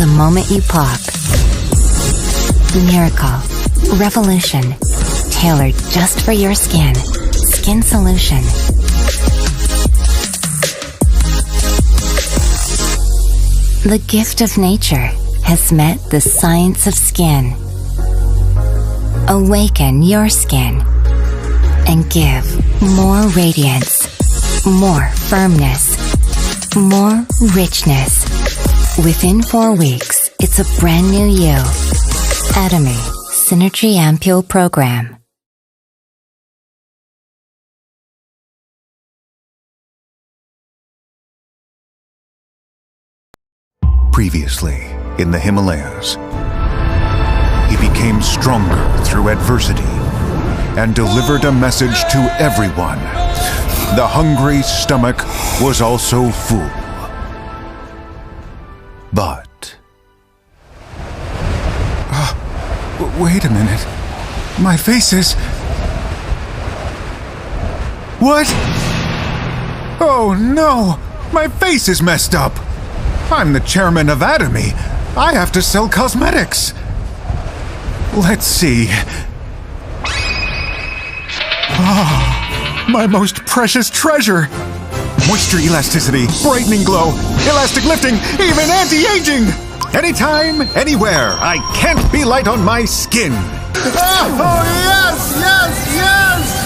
The moment you pop. Miracle. Revolution. Tailored just for your skin. Skin Solution. The gift of nature has met the science of skin. Awaken your skin and give more radiance, more firmness, more richness. Within 4 weeks, it's a brand new you. Atomy Synergy Ampule Program. Previously, in the Himalayas, he became stronger through adversity and delivered a message to everyone. The hungry stomach was also full. But... wait a minute. My face is... What? Oh no! My face is messed up! I'm the chairman of Atomy. I have to sell cosmetics. Let's see. Ah, my most precious treasure. Moisture elasticity, brightening glow, elastic lifting, even anti-aging. Anytime, anywhere, I can't be light on my skin. Oh, yes, yes, yes!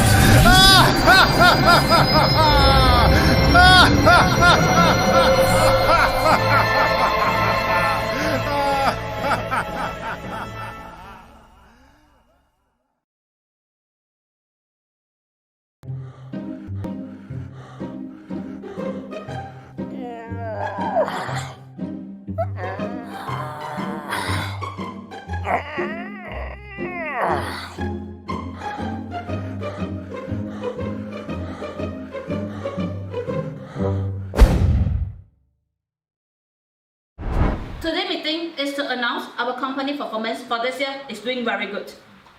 Today's meeting is to announce our company performance for this year is doing very good.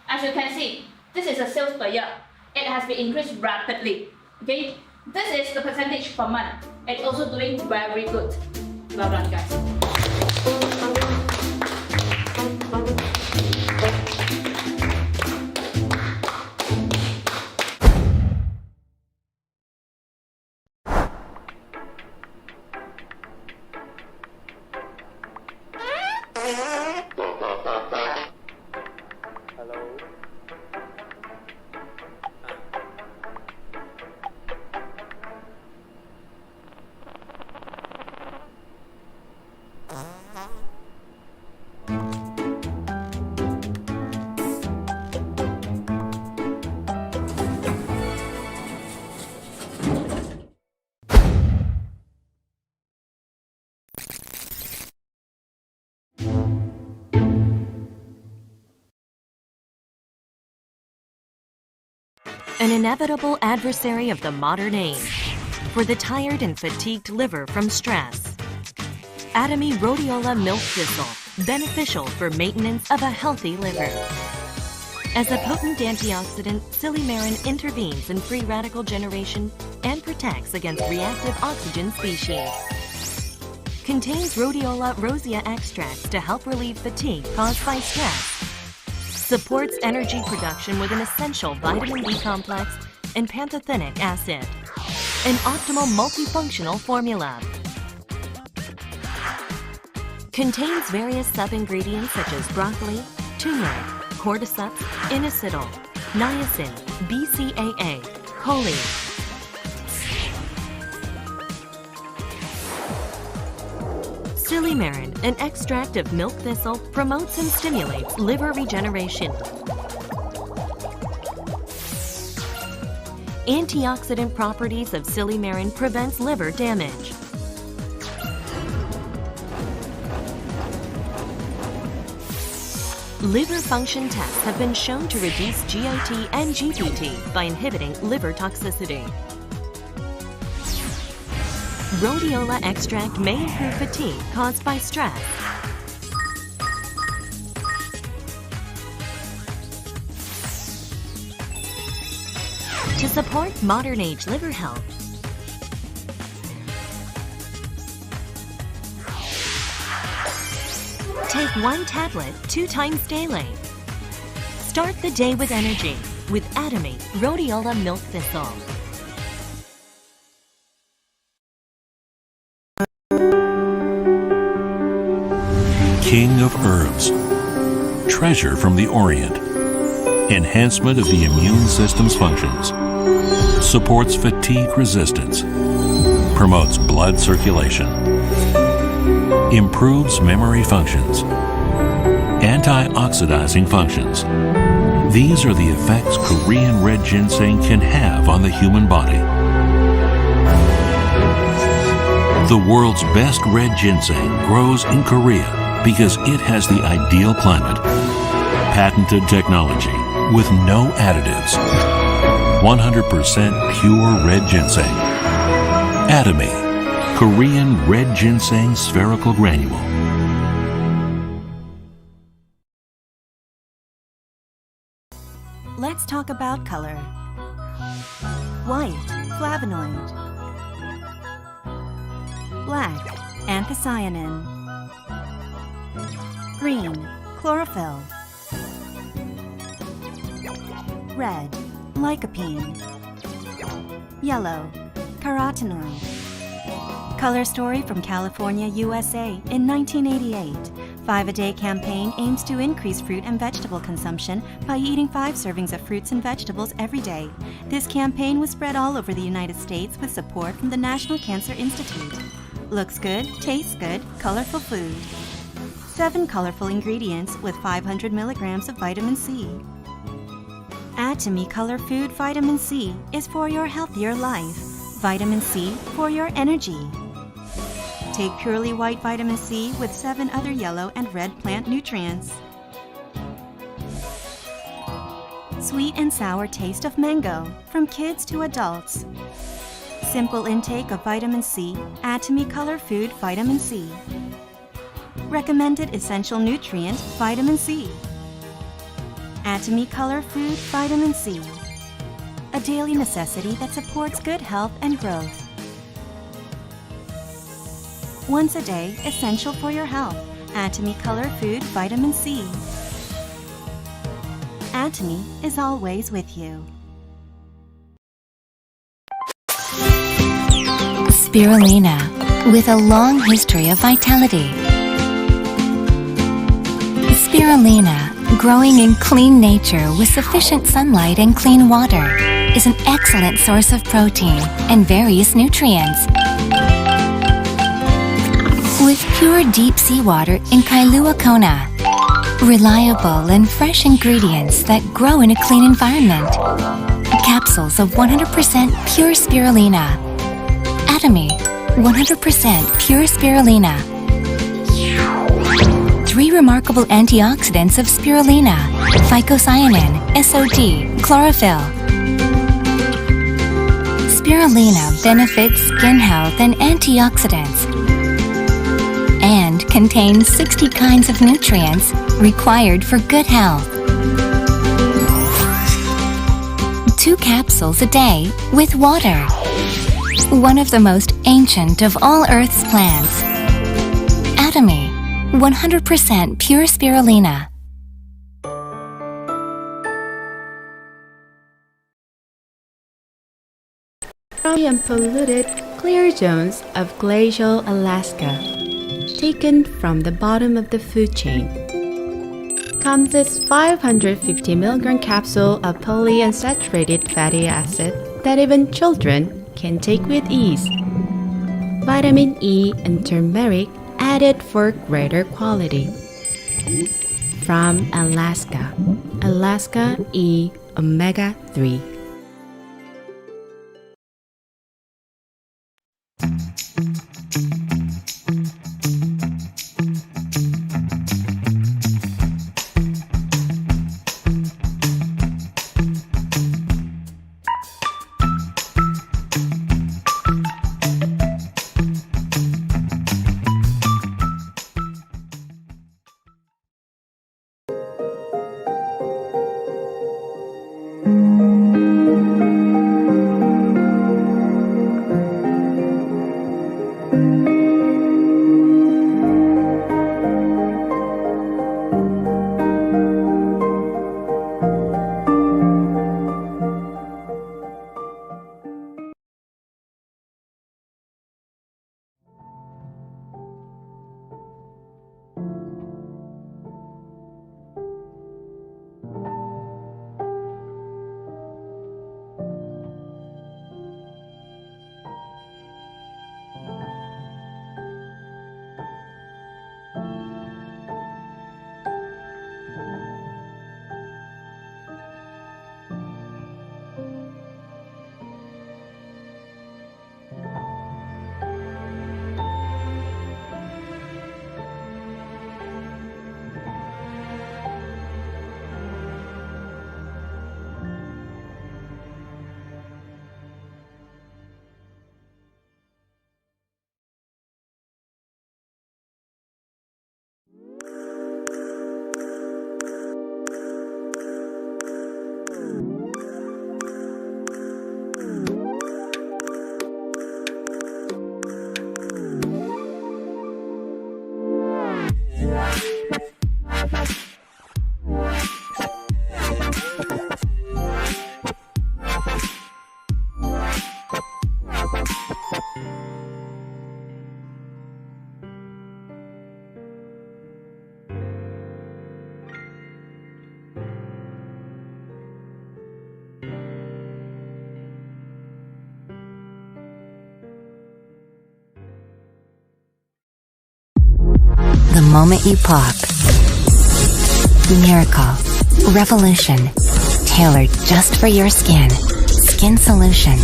As you can see, this is a sales per year. It has been increased rapidly. Okay, this is the percentage per month. It's also doing very good. Well done, guys. An inevitable adversary of the modern age for the tired and fatigued liver from stress. Atomy rhodiola milk thistle, beneficial for maintenance of a healthy liver. As a potent antioxidant, silymarin intervenes in free radical generation and protects against reactive oxygen species. Contains rhodiola rosea extracts to help relieve fatigue caused by stress. Supports energy production with an essential vitamin B complex and pantothenic acid. An optimal multifunctional formula. Contains various sub-ingredients such as broccoli, turmeric, cordyceps, inositol, niacin, BCAA, choline. Silymarin, an extract of milk thistle, promotes and stimulates liver regeneration. Antioxidant properties of silymarin prevents liver damage. Liver function tests have been shown to reduce GOT and GPT by inhibiting liver toxicity. Rhodiola extract may improve fatigue caused by stress. To support modern-age liver health, take 1 tablet 2 times daily. Start the day with energy with Atomy Rhodiola Milk Thistle. King of herbs, treasure from the Orient, enhancement of the immune system's functions, supports fatigue resistance, promotes blood circulation, improves memory functions, antioxidizing functions. These are the effects Korean red ginseng can have on the human body. The world's best red ginseng grows in Korea because it has the ideal climate, patented technology with no additives, 100% pure red ginseng. Atomy, Korean red ginseng spherical granule. Let's talk about color. White, flavonoid. Black, anthocyanin. Green, chlorophyll. Red, lycopene. Yellow, carotenoid. Color story from California, USA in 1988. 5-a-Day campaign aims to increase fruit and vegetable consumption by eating 5 servings of fruits and vegetables every day. This campaign was spread all over the United States with support from the National Cancer Institute. Looks good, tastes good, colorful food. 7 colorful ingredients with 500 milligrams of vitamin C. Atomy Color Food Vitamin C is for your healthier life. Vitamin C for your energy. Take purely white vitamin C with 7 other yellow and red plant nutrients. Sweet and sour taste of mango, from kids to adults. Simple intake of vitamin C, Atomy Color Food Vitamin C. Recommended essential nutrient, vitamin C. Atomy Color Food Vitamin C. A daily necessity that supports good health and growth. Once a day, essential for your health. Atomy Color Food Vitamin C. Atomy is always with you. Spirulina, with a long history of vitality. Spirulina, growing in clean nature with sufficient sunlight and clean water, is an excellent source of protein and various nutrients. With pure deep seawater in Kailua Kona, reliable and fresh ingredients that grow in a clean environment. Capsules of 100% pure spirulina. Atomy, 100% pure spirulina. 3 remarkable antioxidants of spirulina: phycocyanin, SOD, chlorophyll. Spirulina benefits skin health and antioxidants and contains 60 kinds of nutrients required for good health. 2 capsules a day with water. One of the most ancient of all Earth's plants. Atomy, 100% pure spirulina. From the unpolluted, clear zones of glacial Alaska, taken from the bottom of the food chain, comes this 550 mg capsule of polyunsaturated fatty acid that even children can take with ease. Vitamin E and turmeric added for greater quality. From Alaska, Alaska E Omega 3. The moment you pop. Miracle. Revolution. Tailored just for your skin. Skin Solution.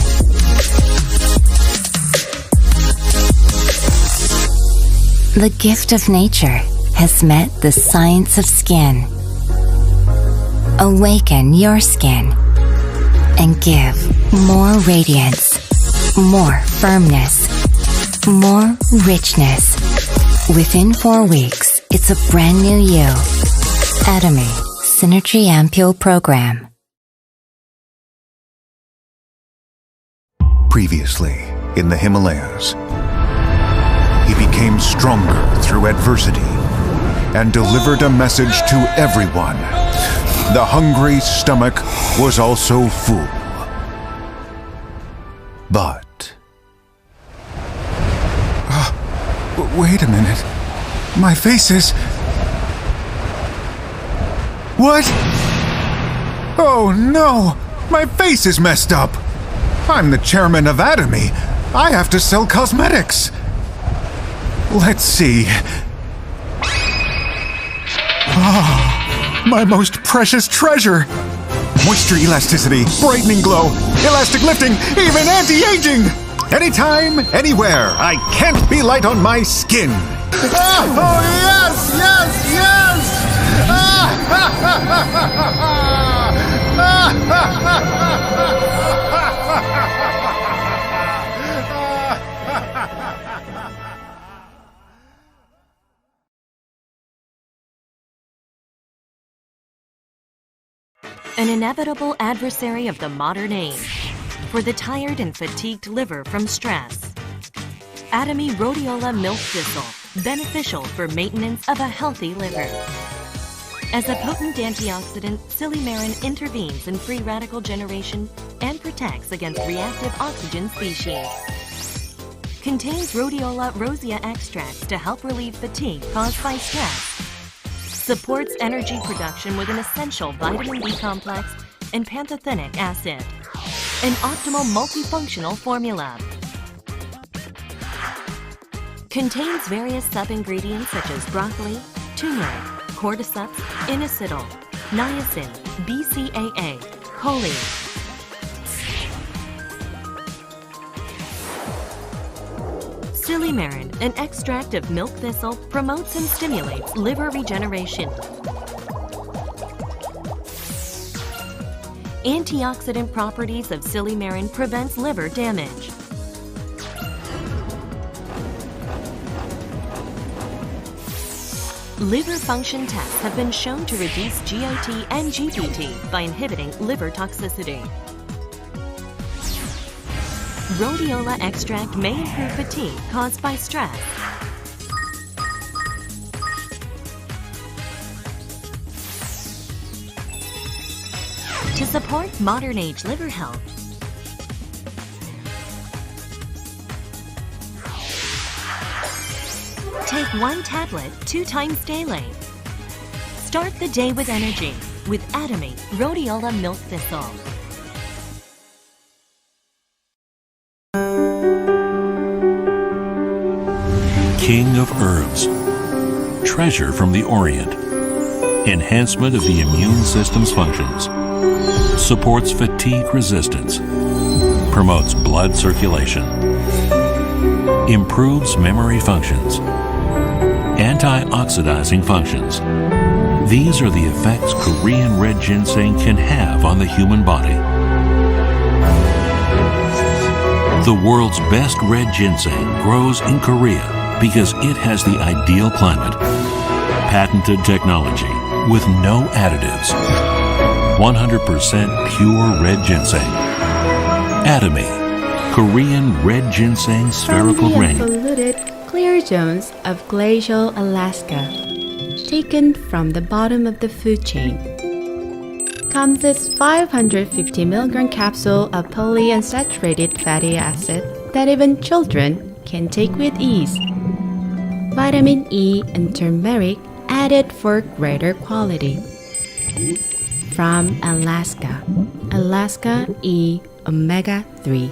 The gift of nature has met the science of skin. Awaken your skin and give more radiance, more firmness, more richness. Within 4 weeks, it's a brand new you. Atomy Synergy Ampule Program. Previously, in the Himalayas, he became stronger through adversity and delivered a message to everyone. The hungry stomach was also full. But... wait a minute. My face is... What? Oh no! My face is messed up! I'm the chairman of Atomy. I have to sell cosmetics. Let's see. Ah, my most precious treasure! Moisture elasticity, brightening glow, elastic lifting, even anti-aging! Anytime, anywhere, I can't be light on my skin. Oh, yes, yes, yes! An inevitable adversary of the modern age. For the tired and fatigued liver from stress. Atomy Rhodiola Milk Thistle, beneficial for maintenance of a healthy liver. As a potent antioxidant, silymarin intervenes in free radical generation and protects against reactive oxygen species. Contains Rhodiola rosea extracts to help relieve fatigue caused by stress. Supports energy production with an essential vitamin B complex and pantothenic acid. An optimal multifunctional formula. Contains various sub-ingredients such as broccoli, turmeric, cordyceps, inositol, niacin, BCAA, choline. Silymarin, an extract of milk thistle, promotes and stimulates liver regeneration. Antioxidant properties of silymarin prevents liver damage. Liver function tests have been shown to reduce GOT and GPT by inhibiting liver toxicity. Rhodiola extract may improve fatigue caused by stress. To support modern age liver health, take 1 tablet 2 times daily. Start the day with energy with Atomy Rhodiola Milk Thistle. King of herbs, treasure from the Orient, enhancement of the immune system's functions, supports fatigue resistance, promotes blood circulation, improves memory functions, antioxidizing functions. These are the effects Korean red ginseng can have on the human body. The world's best red ginseng grows in Korea because it has the ideal climate, patented technology with no additives, 100% pure red ginseng. Atomy, Korean red ginseng spherical From the grain. unpolluted clear zones of glacial Alaska, taken from the bottom of the food chain. Comes this 550 mg capsule of polyunsaturated fatty acid that even children can take with ease. Vitamin E and turmeric added for greater quality. From Alaska, Alaska E Omega 3.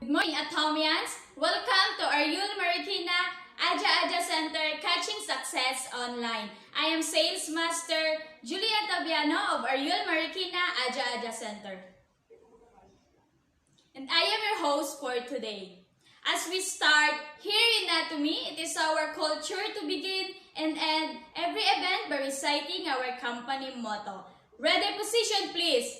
Good morning, Atomians! Welcome to Ariul Marikina Aja Center Catching Success Online. I am Sales Master Julia Tabiano of Ariul Marikina Aja Center. And I am your host for today. As we start here in Atomy, it is our culture to begin and end every event by reciting our company motto. Ready, position please.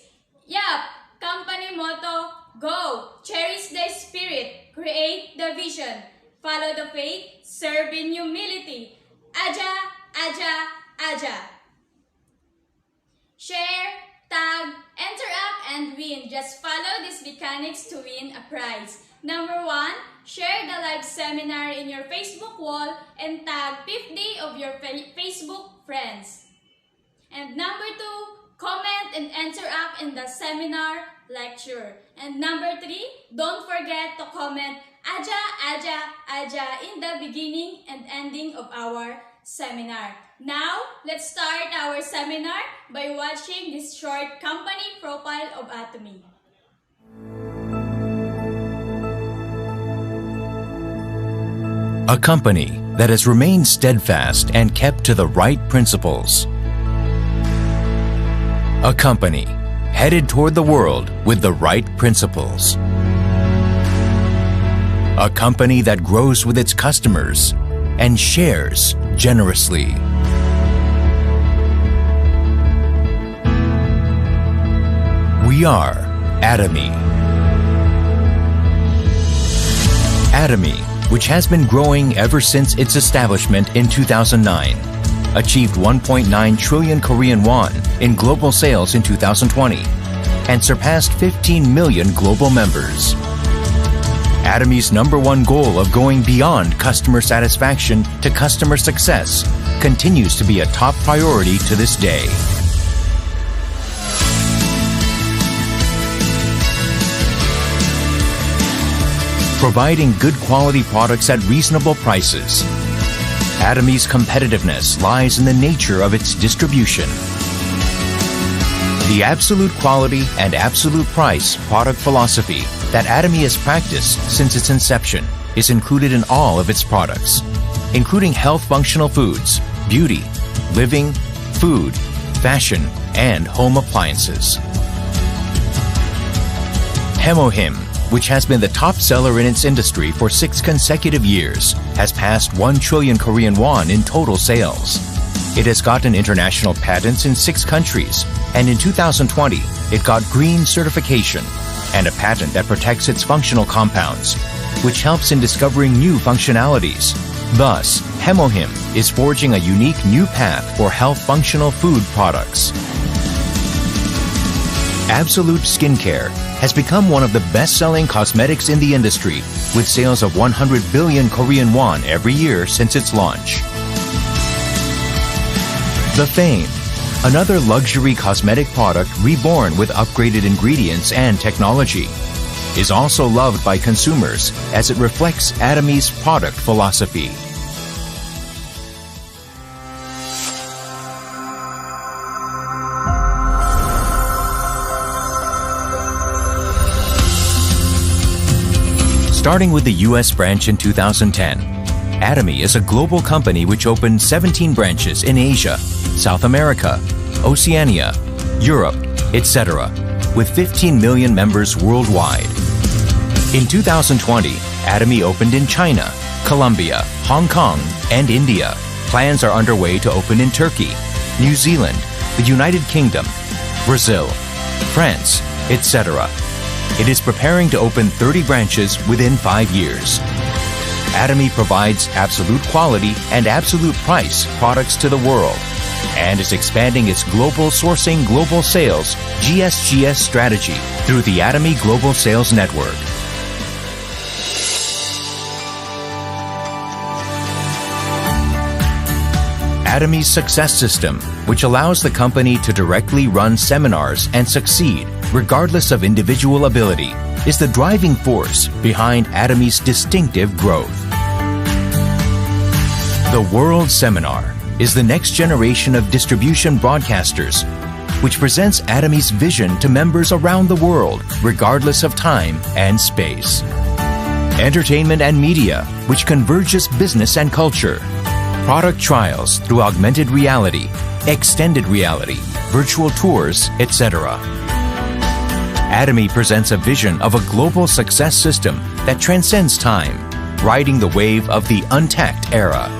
Yup, company motto, go, cherish the spirit, create the vision, follow the faith, serve in humility. Aja. Share, tag, interact, and win. Just follow these mechanics to win a prize. Number 1, share the live seminar in your Facebook wall and tag 50 of your Facebook friends. And number 2, comment and interact in the seminar lecture. And number 3, don't forget to comment Aja in the beginning and ending of our seminar. Now, let's start our seminar by watching this short company profile of Atomy. A company that has remained steadfast and kept to the right principles. A company headed toward the world with the right principles. A company that grows with its customers and shares generously. We are Atomy. Atomy, which has been growing ever since its establishment in 2009, achieved 1.9 trillion Korean won in global sales in 2020 and surpassed 15 million global members. Atomy's #1 goal of going beyond customer satisfaction to customer success continues to be a top priority to this day. Providing good quality products at reasonable prices. Atomy's competitiveness lies in the nature of its distribution. The absolute quality and absolute price product philosophy that Atomy has practiced since its inception is included in all of its products, including health functional foods, beauty, living, food, fashion, and home appliances. Hemohim, which has been the top seller in its industry for 6 consecutive years, has passed 1 trillion Korean won in total sales. It has gotten international patents in 6 countries, and in 2020, it got green certification and a patent that protects its functional compounds, which helps in discovering new functionalities. Thus, Hemohim is forging a unique new path for health functional food products. Absolute Skincare has become one of the best-selling cosmetics in the industry, with sales of 100 billion Korean won every year since its launch. The Fame, another luxury cosmetic product reborn with upgraded ingredients and technology, is also loved by consumers as it reflects Atomy's product philosophy. Starting with the US branch in 2010, Atomy is a global company which opened 17 branches in Asia, South America, Oceania, Europe, etc., with 15 million members worldwide. In 2020, Atomy opened in China, Colombia, Hong Kong, and India. Plans are underway to open in Turkey, New Zealand, the United Kingdom, Brazil, France, etc. It is preparing to open 30 branches within 5 years. Atomy provides absolute quality and absolute price products to the world and is expanding its global sourcing, global sales, GSGS strategy through the Atomy Global Sales Network. Atomy's success system, which allows the company to directly run seminars and succeed regardless of individual ability, is the driving force behind Atomy's distinctive growth. The World Seminar is the next generation of distribution broadcasters, which presents Atomy's vision to members around the world, regardless of time and space. Entertainment and media, which converges business and culture. Product trials through augmented reality, extended reality, virtual tours, etc. Atomy presents a vision of a global success system that transcends time, riding the wave of the untapped era.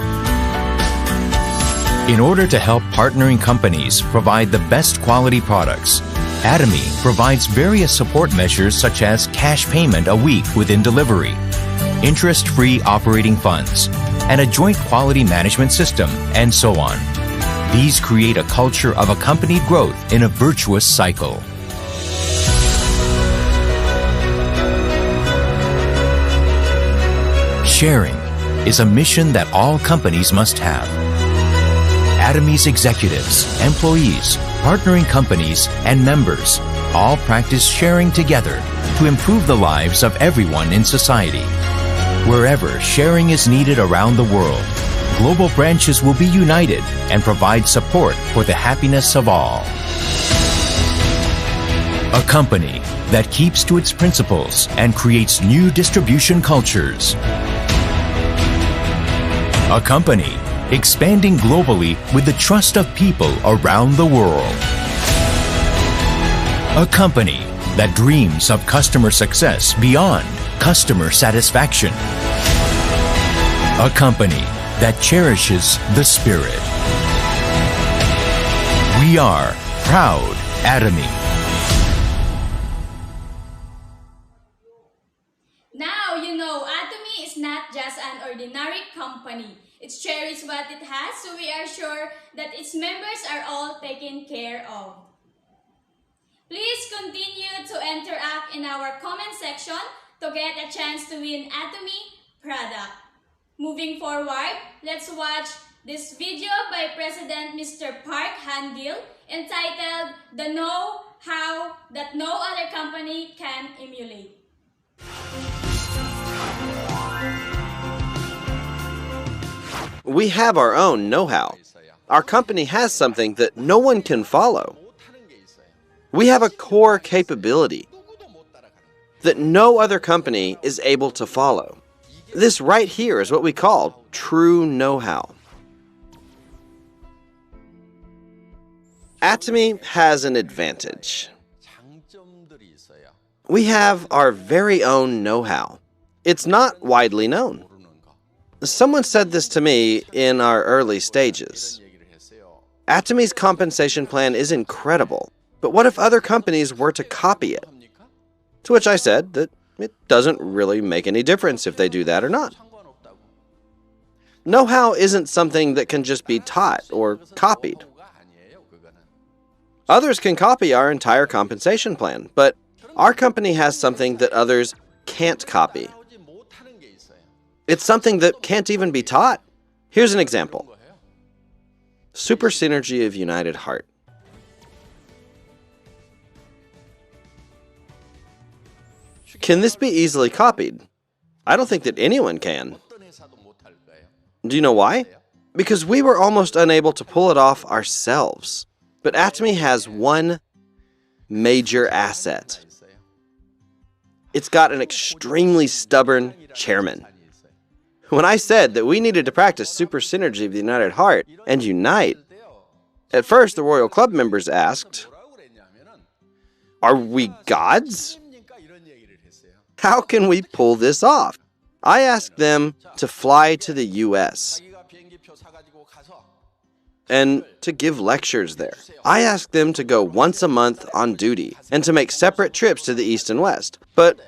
In order to help partnering companies provide the best quality products, Atomy provides various support measures such as cash payment a week within delivery, interest-free operating funds, and a joint quality management system, and so on. These create a culture of accompanied growth in a virtuous cycle. Sharing is a mission that all companies must have. Atomy's executives, employees, partnering companies, and members all practice sharing together to improve the lives of everyone in society. Wherever sharing is needed around the world, global branches will be united and provide support for the happiness of all. A company that keeps to its principles and creates new distribution cultures. A company expanding globally with the trust of people around the world. A company that dreams of customer success beyond customer satisfaction. A company that cherishes the spirit. We are proud Atomy. Now you know Atomy is not just an ordinary company. It cherishes what it has, so we are sure that its members are all taken care of. Please continue to interact in our comment section to get a chance to win Atomy product. Moving forward, let's watch this video by President Mr. Park Han-gil entitled The Know-How That No Other Company Can Emulate. We have our own know-how. Our company has something that no one can follow. We have a core capability that no other company is able to follow. This right here is what we call true know-how. Atomy has an advantage. We have our very own know-how. It's not widely known. Someone said this to me in our early stages. Atomy's compensation plan is incredible, but what if other companies were to copy it? To which I said that it doesn't really make any difference if they do that or not. Know-how isn't something that can just be taught or copied. Others can copy our entire compensation plan, but our company has something that others can't copy. It's something that can't even be taught. Here's an example. Super synergy of United Heart. Can this be easily copied? I don't think that anyone can. Do you know why? Because we were almost unable to pull it off ourselves. But Atomy has one major asset. It's got an extremely stubborn chairman. When I said that we needed to practice super synergy of the United Heart and unite, at first the Royal Club members asked, "Are we gods? How can we pull this off?" I asked them to fly to the US and to give lectures there. I asked them to go once a month on duty and to make separate trips to the East and West. But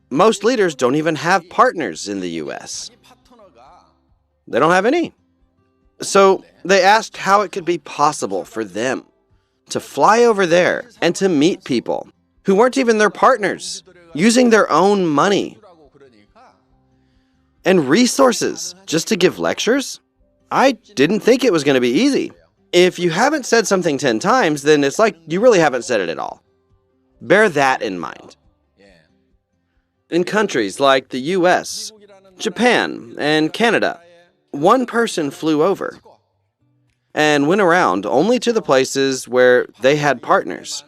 Most leaders don't even have partners in the US. They don't have any. So they asked how it could be possible for them to fly over there and to meet people who weren't even their partners, using their own money and resources just to give lectures. I didn't think it was going to be easy. If you haven't said something 10 times, then it's like you really haven't said it at all. Bear that in mind. In countries like the US, Japan, and Canada, one person flew over and went around only to the places where they had partners.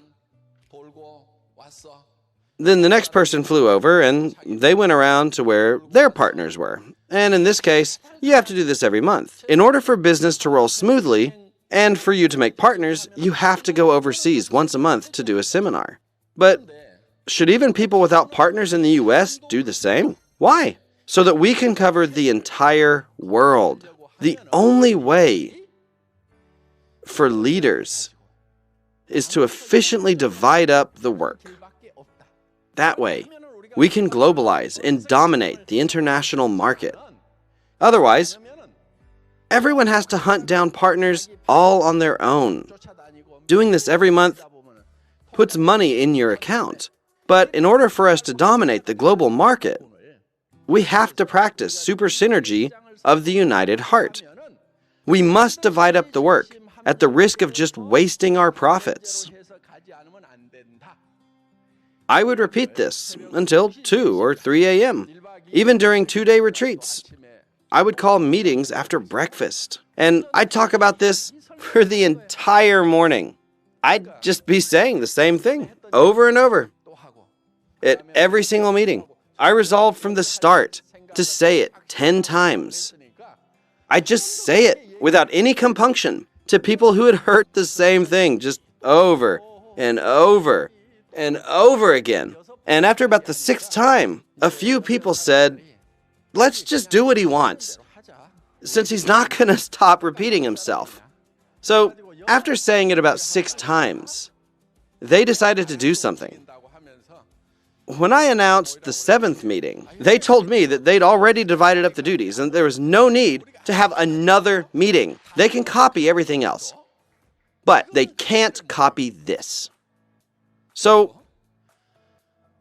Then the next person flew over and they went around to where their partners were. And in this case, you have to do this every month. In order for business to roll smoothly and for you to make partners, you have to go overseas once a month to do a seminar. But should even people without partners in the US do the same? Why? So that we can cover the entire world. The only way for leaders is to efficiently divide up the work. That way, we can globalize and dominate the international market. Otherwise, everyone has to hunt down partners all on their own. Doing this every month puts money in your account. But in order for us to dominate the global market, we have to practice super synergy of the united heart. We must divide up the work at the risk of just wasting our profits. I would repeat this until 2 or 3 a.m. Even during 2-day retreats, I would call meetings after breakfast. And I'd talk about this for the entire morning. I'd just be saying the same thing over and over. At every single meeting, I resolved from the start to say it 10 times. I'd just say it without any compunction to people who had heard the same thing just over and over and over again. And after about the 6th time, a few people said, let's just do what he wants, since he's not going to stop repeating himself. So after saying it about 6 times, they decided to do something. When I announced the 7th meeting, they told me that they'd already divided up the duties and there was no need to have another meeting. They can copy everything else, but they can't copy this. So,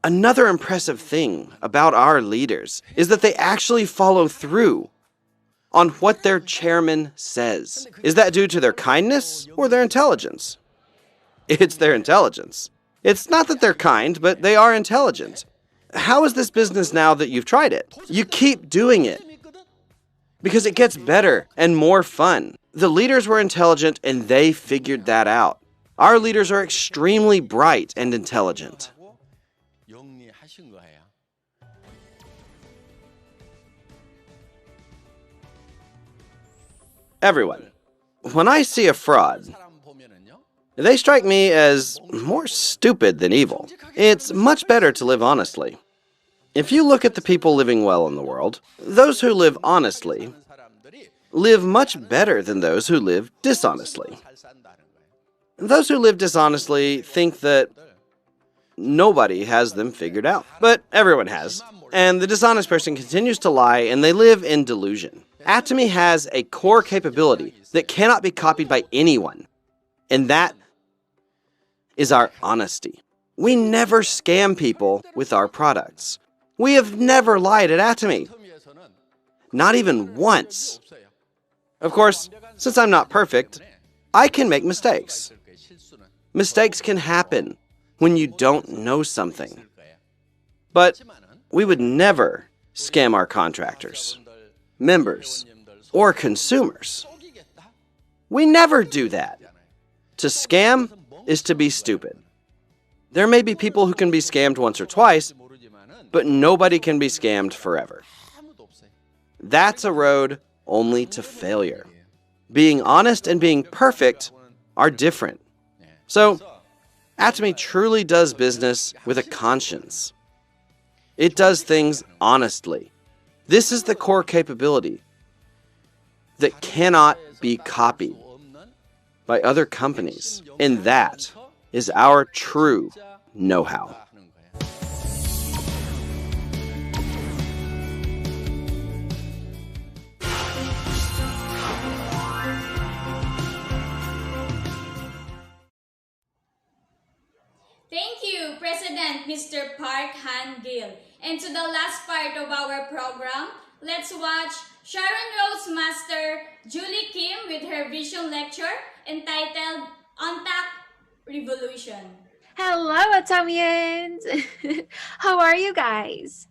another impressive thing about our leaders is that they actually follow through on what their chairman says. Is that due to their kindness or their intelligence? It's their intelligence. It's not that they're kind, but they are intelligent. How is this business now that you've tried it? You keep doing it because it gets better and more fun. The leaders were intelligent and they figured that out. Our leaders are extremely bright and intelligent. Everyone, when I see a fraud, they strike me as more stupid than evil. It's much better to live honestly. If you look at the people living well in the world, those who live honestly live much better than those who live dishonestly. Those who live dishonestly think that nobody has them figured out, but everyone has. And the dishonest person continues to lie and they live in delusion. Atomy has a core capability that cannot be copied by anyone, and that is our honesty. We never scam people with our products. We have never lied at Atomy. Not even once. Of course, since I'm not perfect, I can make mistakes. Mistakes can happen when you don't know something. But we would never scam our contractors, members, or consumers. We never do that. To scam is to be stupid. There may be people who can be scammed once or twice, but nobody can be scammed forever. That's a road only to failure. Being honest and being perfect are different. So, Atomy truly does business with a conscience. It does things honestly. This is the core capability that cannot be copied by other companies, and that is our true know-how. friend, Mr. Park Han Gill. And to the last part of our program, let's watch Sharon Rose Master Julie Kim with her vision lecture entitled Untact Revolution. Hello, Atomians! How are you guys?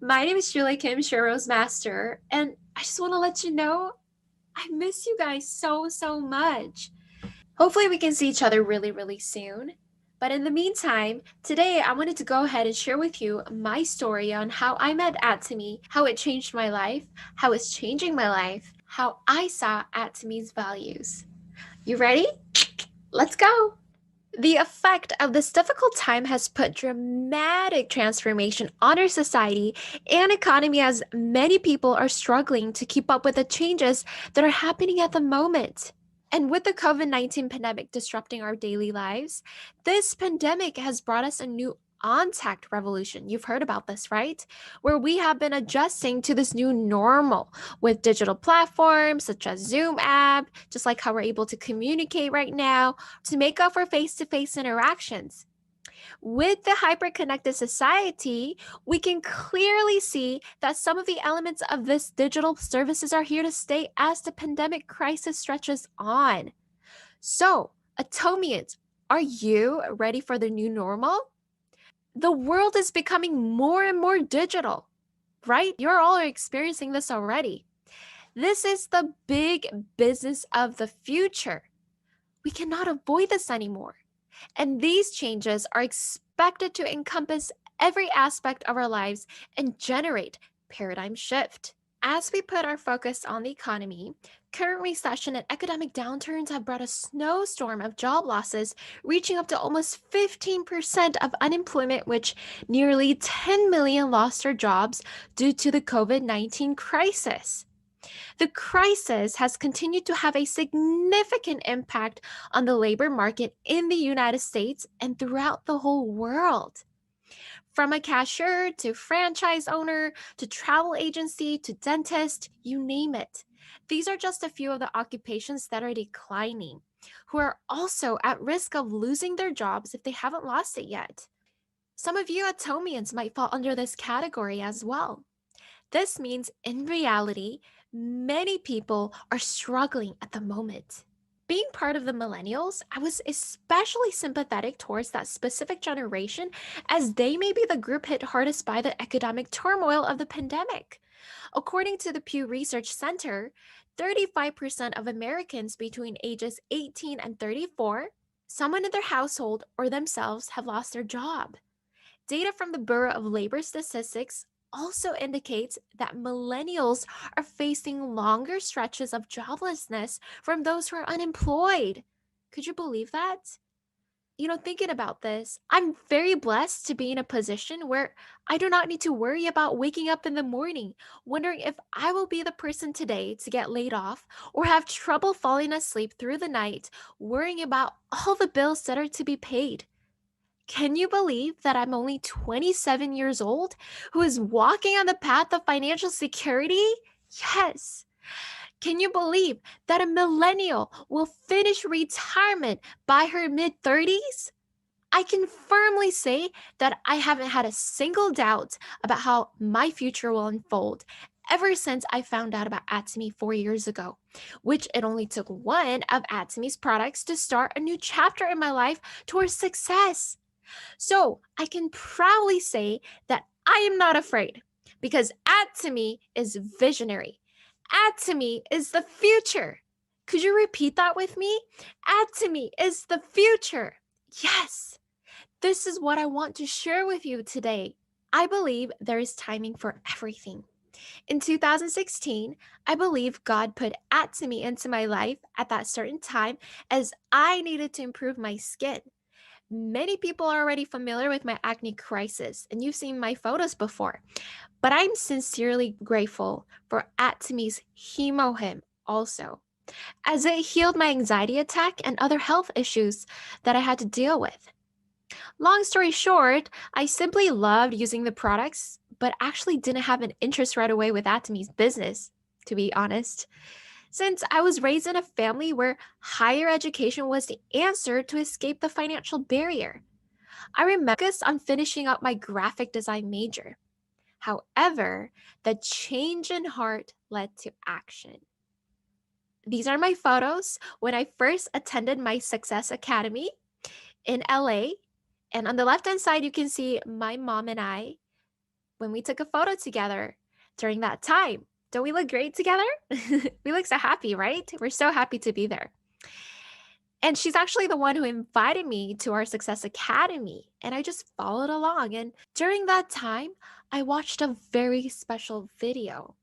My name is Julie Kim, Sharrow's Master, and I just want to let you know I miss you guys so much. Hopefully we can see each other really soon. But in the meantime, today I wanted to go ahead and share with you my story on how I met Atomy, how it changed my life, how it's changing my life, how I saw Atomy's values. You ready? Let's go! The effect of this difficult time has put dramatic transformation on our society and economy as many people are struggling to keep up with the changes that are happening at the moment. And with the COVID-19 pandemic disrupting our daily lives, this pandemic has brought us a new untact revolution. You've heard about this, right? Where we have been adjusting to this new normal with digital platforms such as Zoom app, just like how we're able to communicate right now, to make up for face-to-face interactions. With the hyper-connected society, we can clearly see that some of the elements of this digital services are here to stay as the pandemic crisis stretches on. So, Atomians, are you ready for the new normal? The world is becoming more and more digital, right? You're all experiencing this already. This is the big business of the future. We cannot avoid this anymore. And these changes are expected to encompass every aspect of our lives and generate paradigm shift. As we put our focus on the economy, current recession and economic downturns have brought a snowstorm of job losses, reaching up to almost 15% of unemployment, which nearly 10 million lost their jobs due to the COVID-19 crisis. The crisis has continued to have a significant impact on the labor market in the United States and throughout the whole world. From a cashier to franchise owner to travel agency to dentist, you name it. These are just a few of the occupations that are declining, who are also at risk of losing their jobs if they haven't lost it yet. Some of you Atomians might fall under this category as well. This means, in reality, many people are struggling at the moment. Being part of the millennials, I was especially sympathetic towards that specific generation, as they may be the group hit hardest by the economic turmoil of the pandemic. According to the Pew Research Center, 35% of Americans between ages 18 and 34, someone in their household or themselves have lost their job. Data from the Bureau of Labor Statistics also indicates that millennials are facing longer stretches of joblessness from those who are unemployed. Could you believe that? Thinking about this, I'm very blessed to be in a position where I do not need to worry about waking up in the morning, wondering if I will be the person today to get laid off or have trouble falling asleep through the night, worrying about all the bills that are to be paid. Can you believe that I'm only 27 years old who is walking on the path of financial security? Yes. Can you believe that a millennial will finish retirement by her mid-30s? I can firmly say that I haven't had a single doubt about how my future will unfold ever since I found out about Atomy 4 years ago, which it only took one of Atomy's products to start a new chapter in my life towards success. So I can proudly say that I am not afraid because Atomy is visionary. Atomy is the future. Could you repeat that with me? Atomy is the future. Yes, this is what I want to share with you today. I believe there is timing for everything. In 2016, I believe God put Atomy into my life at that certain time as I needed to improve my skin. Many people are already familiar with my acne crisis, and you've seen my photos before. But I'm sincerely grateful for Atomy's HemoHim also, as it healed my anxiety attack and other health issues that I had to deal with. Long story short, I simply loved using the products, but actually didn't have an interest right away with Atomy's business, to be honest. Since I was raised in a family where higher education was the answer to escape the financial barrier. I remember focused on finishing up my graphic design major. However, the change in heart led to action. These are my photos when I first attended my Success Academy in LA. And on the left-hand side, you can see my mom and I when we took a photo together during that time. Don't we look great together? We look so happy, right? We're so happy to be there. And she's actually the one who invited me to our Success Academy. And I just followed along. And during that time, I watched a very special video.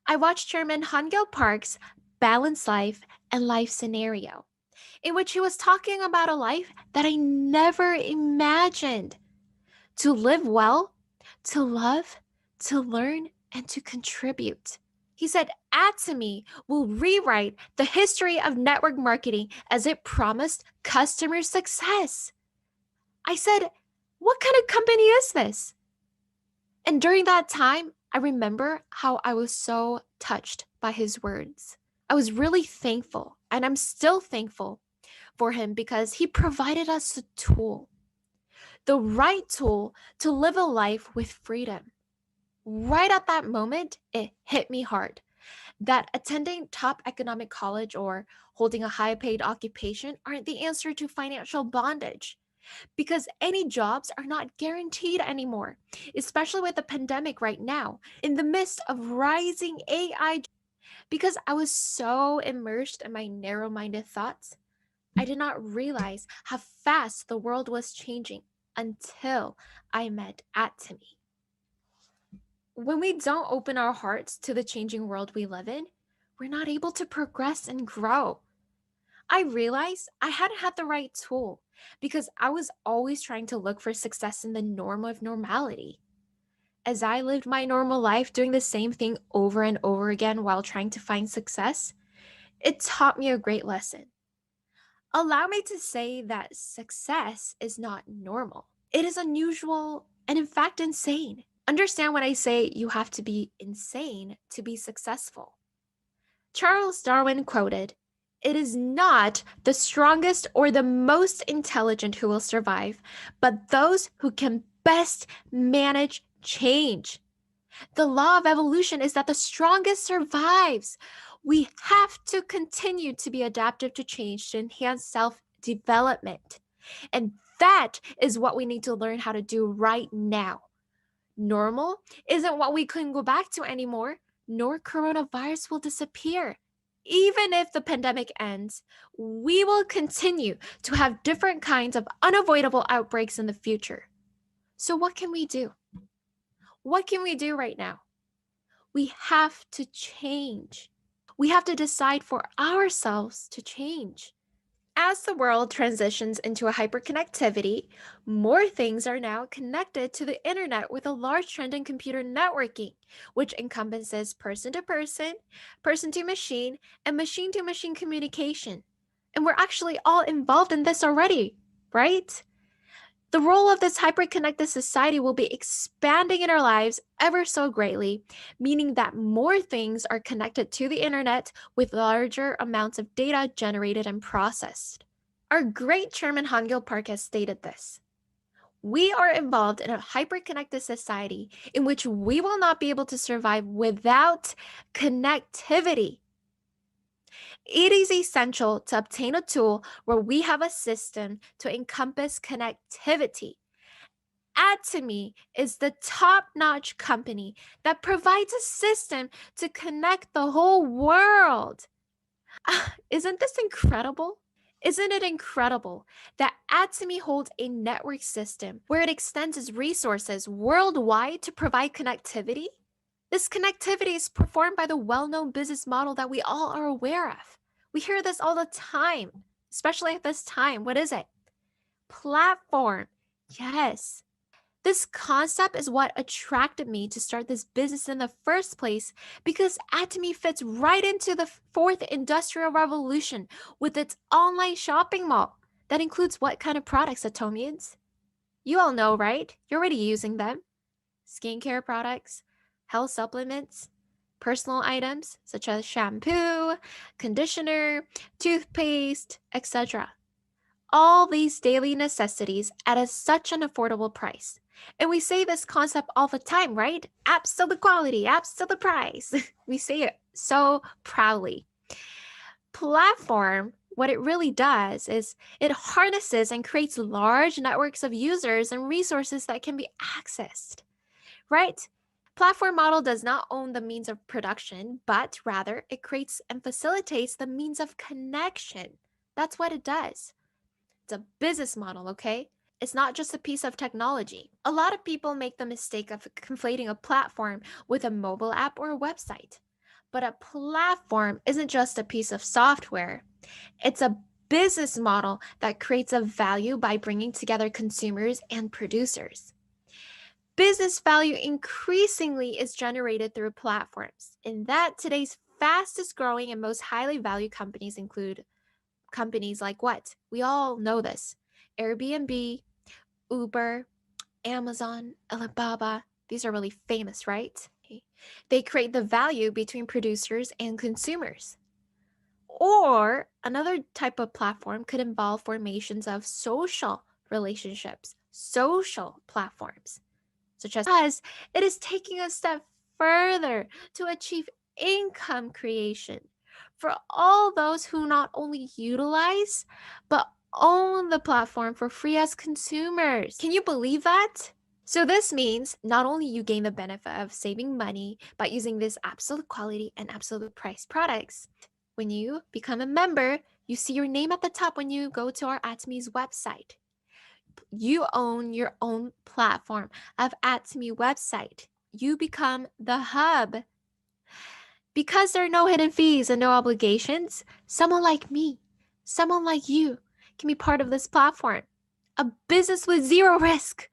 I watched Chairman Hangil Park's Balanced Life and Life Scenario, in which he was talking about a life that I never imagined. To live well, to love, to learn, and to contribute. He said Atomy will rewrite the history of network marketing as it promised customer success. I said, what kind of company is this? And during that time, I remember how I was so touched by his words. I was really thankful, and I'm still thankful for him because he provided us a tool, the right tool to live a life with freedom. Right at that moment, it hit me hard that attending top economic college or holding a high-paid occupation aren't the answer to financial bondage, because any jobs are not guaranteed anymore, especially with the pandemic right now, in the midst of rising AI. Because I was so immersed in my narrow-minded thoughts, I did not realize how fast the world was changing until I met Atomy. When we don't open our hearts to the changing world we live in, we're not able to progress and grow. I realized I hadn't had the right tool because I was always trying to look for success in the norm of normality. As I lived my normal life doing the same thing over and over again while trying to find success, it taught me a great lesson. Allow me to say that success is not normal. It is unusual and in fact insane. Understand when I say you have to be insane to be successful. Charles Darwin quoted, "It is not the strongest or the most intelligent who will survive, but those who can best manage change." The law of evolution is that the strongest survives. We have to continue to be adaptive to change to enhance self-development. And that is what we need to learn how to do right now. Normal isn't what we couldn't go back to anymore, nor coronavirus will disappear. Even if the pandemic ends, we will continue to have different kinds of unavoidable outbreaks in the future. So what can we do? What can we do right now? We have to change. We have to decide for ourselves to change. As the world transitions into a hyperconnectivity, more things are now connected to the internet with a large trend in computer networking, which encompasses person-to-person, person-to-machine, and machine-to-machine communication. And we're actually all involved in this already, right? The role of this hyper-connected society will be expanding in our lives ever so greatly, meaning that more things are connected to the internet with larger amounts of data generated and processed. Our great Chairman Hangil Park has stated this. We are involved in a hyper-connected society in which we will not be able to survive without connectivity. It is essential to obtain a tool where we have a system to encompass connectivity. Atomy is the top-notch company that provides a system to connect the whole world. Isn't this incredible? Isn't it incredible that Atomy holds a network system where it extends its resources worldwide to provide connectivity? This connectivity is performed by the well-known business model that we all are aware of. We hear this all the time, especially at this time. What is it? Platform. Yes. This concept is what attracted me to start this business in the first place because Atomy fits right into the fourth industrial revolution with its online shopping mall. That includes what kind of products, Atomians? You all know, right? You're already using them. Skincare products, health supplements, personal items such as shampoo, conditioner, toothpaste, etc. all these daily necessities at such an affordable price. And we say this concept all the time, right? Absolute quality, absolute price. We say it so proudly. Platform, what it really does is it harnesses and creates large networks of users and resources that can be accessed, right? Platform model does not own the means of production, but rather it creates and facilitates the means of connection. That's what it does. It's a business model, okay? It's not just a piece of technology. A lot of people make the mistake of conflating a platform with a mobile app or a website. But a platform isn't just a piece of software. It's a business model that creates a value by bringing together consumers and producers. Business value increasingly is generated through platforms. In that, today's fastest growing and most highly valued companies include companies like what? We all know this. Airbnb, Uber, Amazon, Alibaba. These are really famous, right? They create the value between producers and consumers. Or another type of platform could involve formations of social relationships, social platforms, such as it is taking a step further to achieve income creation for all those who not only utilize but own the platform for free as consumers. Can you believe that? So this means not only you gain the benefit of saving money by using this absolute quality and absolute price products. When you become a member, you see your name at the top when you go to our Atomy's website. You own your own platform of Atomy website. You become the hub. Because there are no hidden fees and no obligations, someone like me, someone like you can be part of this platform. A business with zero risk.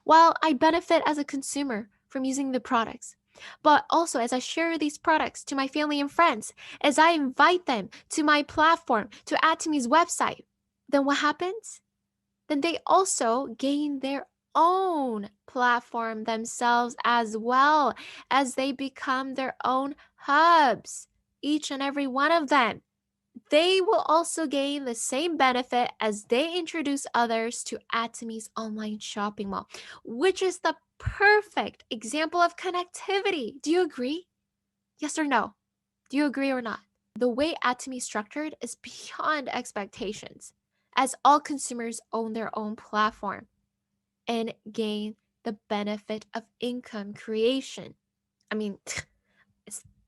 While I benefit as a consumer from using the products, but also as I share these products to my family and friends, as I invite them to my platform, to Atomy's website, then what happens? Then they also gain their own platform themselves as well as they become their own hubs, each and every one of them. They will also gain the same benefit as they introduce others to Atomy's online shopping mall, which is the perfect example of connectivity. Do you agree? Yes or no? Do you agree or not? The way Atomy is structured is beyond expectations, as all consumers own their own platform and gain the benefit of income creation. I mean,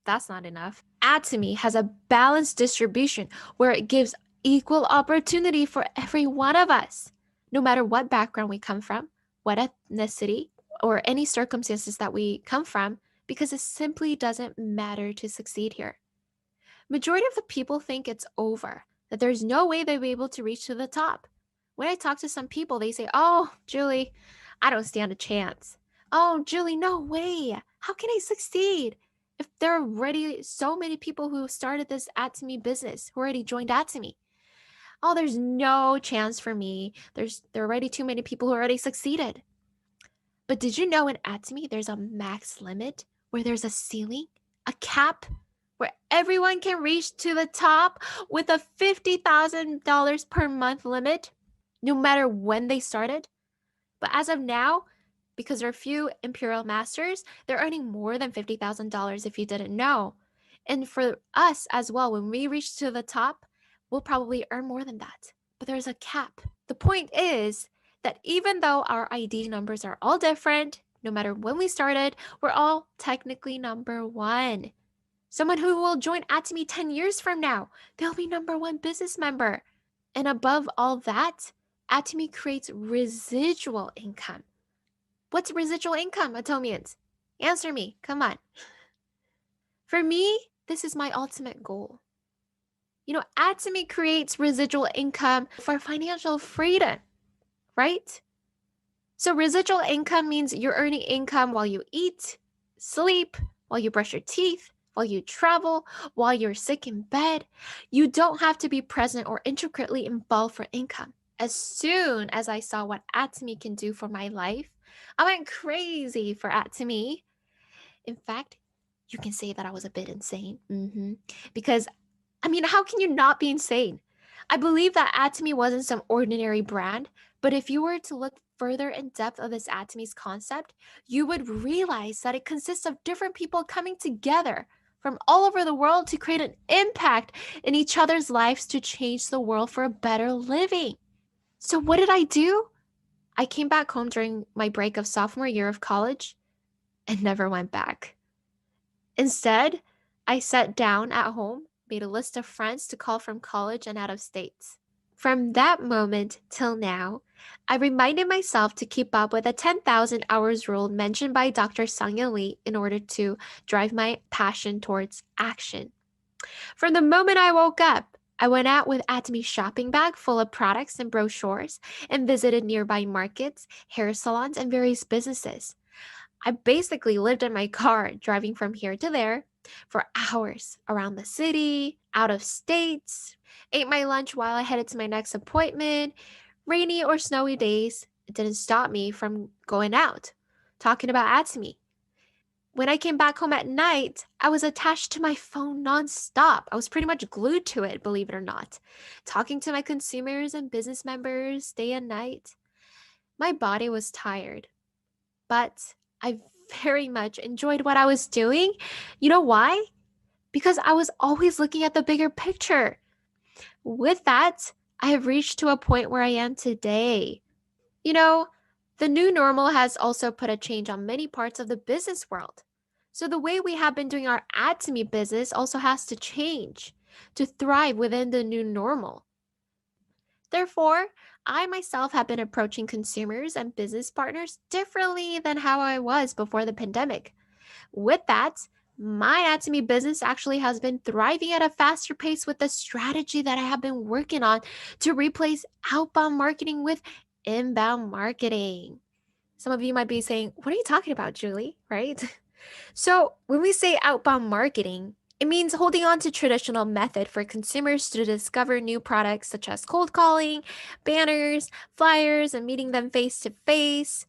that's not enough. Atomy has a balanced distribution where it gives equal opportunity for every one of us, no matter what background we come from, what ethnicity, or any circumstances that we come from, because it simply doesn't matter to succeed here. Majority of the people think it's over, that there's no way they'll be able to reach to the top. When I talk to some people, they say, "Oh, Julie, I don't stand a chance. Oh, Julie, no way. How can I succeed? If there are already so many people who started this Atomy business, who already joined Atomy. Oh, there's no chance for me. There are already too many people who already succeeded." But did you know in Atomy there's a max limit, where there's a ceiling, a cap, where everyone can reach to the top with a $50,000 per month limit, no matter when they started? But as of now, because there are few Imperial Masters, they're earning more than $50,000 if you didn't know. And for us as well, when we reach to the top, we'll probably earn more than that. But there's a cap. The point is that even though our ID numbers are all different, no matter when we started, we're all technically number one. Someone who will join Atomy 10 years from now, they'll be number one business member. And above all that, Atomy creates residual income. What's residual income, Atomians? Answer me, come on. For me, this is my ultimate goal. You know, Atomy creates residual income for financial freedom, right? So residual income means you're earning income while you eat, sleep, while you brush your teeth, while you travel, while you're sick in bed. You don't have to be present or intricately involved for income. As soon as I saw what Atomy can do for my life, I went crazy for Atomy. In fact, you can say that I was a bit insane. Because, I mean, how can you not be insane? I believe that Atomy wasn't some ordinary brand, but if you were to look further in depth of this Atomy's concept, you would realize that it consists of different people coming together from all over the world to create an impact in each other's lives to change the world for a better living. So what did I do? I came back home during my break of sophomore year of college and never went back. Instead, I sat down at home, made a list of friends to call from college and out of states. From that moment till now, I reminded myself to keep up with the 10,000 hours rule mentioned by Dr. Sangya Lee in order to drive my passion towards action. From the moment I woke up, I went out with Atomy's shopping bag full of products and brochures and visited nearby markets, hair salons, and various businesses. I basically lived in my car, driving from here to there for hours around the city, out of states, ate my lunch while I headed to my next appointment. Rainy or snowy days, it didn't stop me from going out, talking about Atomy. When I came back home at night, I was attached to my phone nonstop. I was pretty much glued to it, believe it or not, talking to my consumers and business members day and night. My body was tired, but I very much enjoyed what I was doing. You know why? Because I was always looking at the bigger picture. With that, I have reached to a point where I am today. You know, the new normal has also put a change on many parts of the business world. So the way we have been doing our Atomy business also has to change to thrive within the new normal. Therefore, I myself have been approaching consumers and business partners differently than how I was before the pandemic. With that, my Atomy business actually has been thriving at a faster pace with the strategy that I have been working on to replace outbound marketing with inbound marketing. Some of you might be saying, "What are you talking about, Julie?" Right? So, when we say outbound marketing, it means holding on to traditional method for consumers to discover new products such as cold calling, banners, flyers, and meeting them face to face.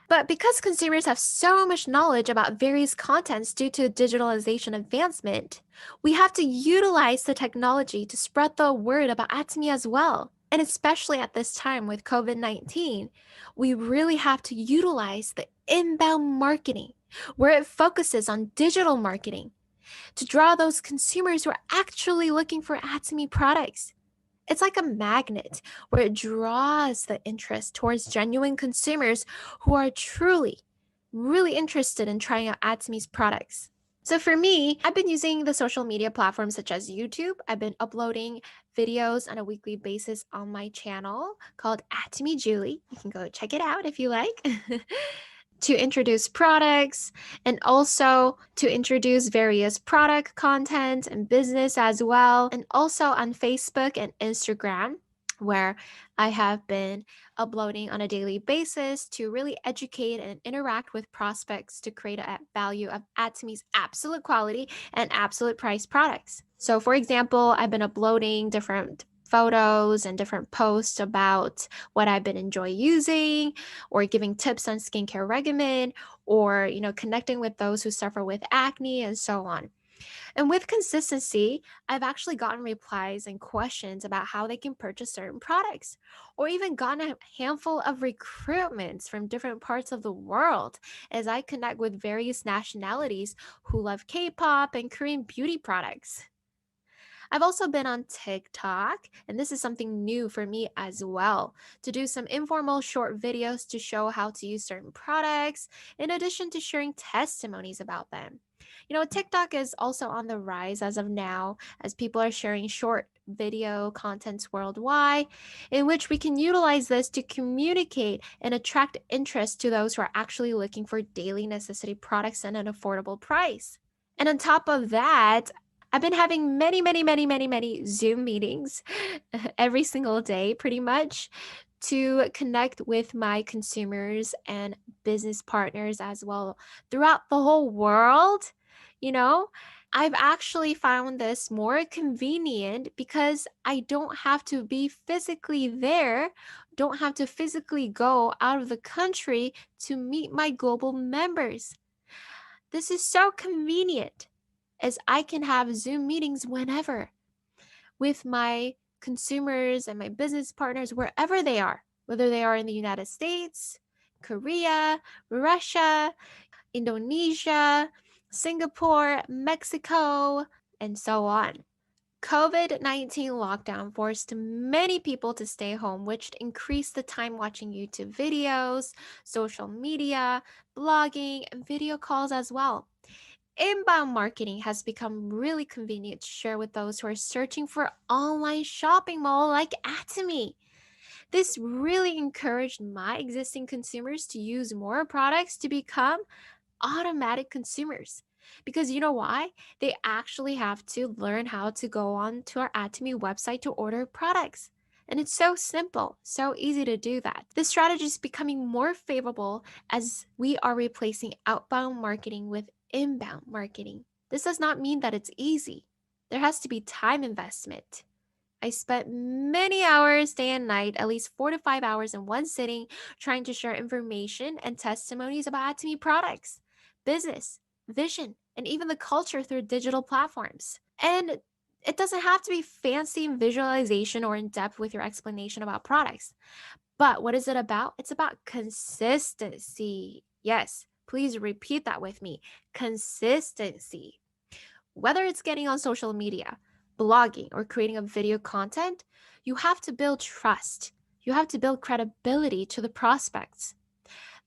But because consumers have so much knowledge about various contents due to digitalization advancement, we have to utilize the technology to spread the word about Atomy as well. And especially at this time with COVID-19, we really have to utilize the inbound marketing where it focuses on digital marketing to draw those consumers who are actually looking for Atomy products. It's like a magnet where it draws the interest towards genuine consumers who are truly, really interested in trying out Atomy's products. So for me, I've been using the social media platforms such as YouTube. I've been uploading videos on a weekly basis on my channel called Atomy Julie. You can go check it out if you like. To introduce products and also to introduce various product content and business as well. And also on Facebook and Instagram, where I have been uploading on a daily basis to really educate and interact with prospects to create a value of Atomy's absolute quality and absolute price products. So for example, I've been uploading different photos and different posts about what I've been enjoying using or giving tips on skincare regimen or connecting with those who suffer with acne and so on. And with consistency, I've actually gotten replies and questions about how they can purchase certain products, or even gotten a handful of recruitments from different parts of the world as I connect with various nationalities who love K-pop and Korean beauty products. I've also been on TikTok, and this is something new for me as well, to do some informal short videos to show how to use certain products, in addition to sharing testimonies about them. TikTok is also on the rise as of now, as people are sharing short video contents worldwide, in which we can utilize this to communicate and attract interest to those who are actually looking for daily necessity products at an affordable price. And on top of that, I've been having many Zoom meetings every single day, pretty much, to connect with my consumers and business partners as well throughout the whole world. I've actually found this more convenient because I don't have to be physically there, don't have to physically go out of the country to meet my global members. This is so convenient, as I can have Zoom meetings whenever with my consumers and my business partners, wherever they are, whether they are in the United States, Korea, Russia, Indonesia, Singapore, Mexico, and so on. COVID-19 lockdown forced many people to stay home, which increased the time watching YouTube videos, social media, blogging, and video calls as well. Inbound marketing has become really convenient to share with those who are searching for online shopping mall like Atomy. This really encouraged my existing consumers to use more products to become automatic consumers. Because you know why? They actually have to learn how to go on to our Atomy website to order products. And it's so simple, so easy to do that. This strategy is becoming more favorable as we are replacing outbound marketing with inbound marketing. This does not mean that it's easy. There has to be time investment. I spent many hours, day and night, at least 4 to 5 hours in one sitting, trying to share information and testimonies about Atomy products, business, vision, and even the culture through digital platforms. And it doesn't have to be fancy in visualization or in depth with your explanation about products. But what is it about? It's about consistency. Yes, please repeat that with me. Consistency. Whether it's getting on social media, blogging, or creating a video content, you have to build trust. You have to build credibility to the prospects.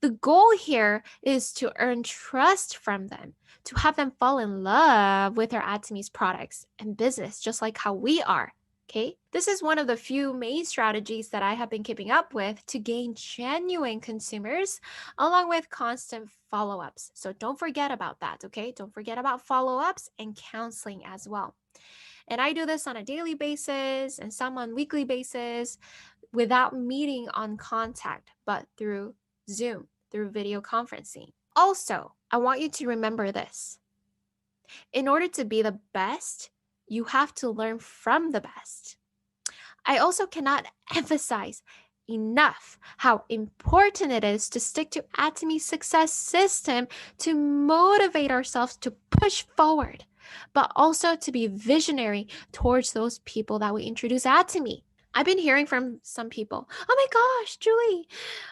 The goal here is to earn trust from them, to have them fall in love with our Atomy's products and business, just like how we are. Okay, this is one of the few main strategies that I have been keeping up with to gain genuine consumers, along with constant follow-ups. So don't forget about that, okay? Don't forget about follow-ups and counseling as well. And I do this on a daily basis and some on weekly basis without meeting on contact, but through Zoom, through video conferencing. Also, I want you to remember this. In order to be the best, you have to learn from the best. I also cannot emphasize enough how important it is to stick to Atomy's success system to motivate ourselves to push forward, but also to be visionary towards those people that we introduce Atomy. I've been hearing from some people, oh my gosh, Julie,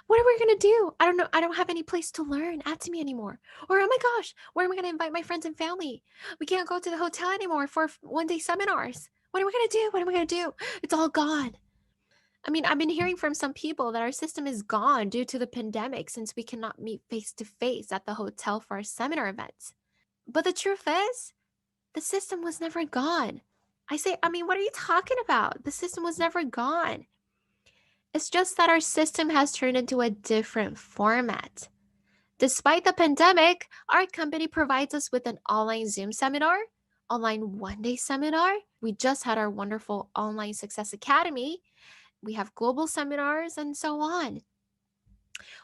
what are we going to do? I don't know. I don't have any place to learn Atomy anymore. Or, oh my gosh, where am I going to invite my friends and family? We can't go to the hotel anymore for one-day seminars. What are we going to do? What am I going to do? It's all gone. I mean, I've been hearing from some people that our system is gone due to the pandemic since we cannot meet face-to-face at the hotel for our seminar events. But the truth is, the system was never gone. What are you talking about? The system was never gone. It's just that our system has turned into a different format. Despite the pandemic, our company provides us with an online Zoom seminar, online one-day seminar. We just had our wonderful online Success Academy. We have global seminars and so on.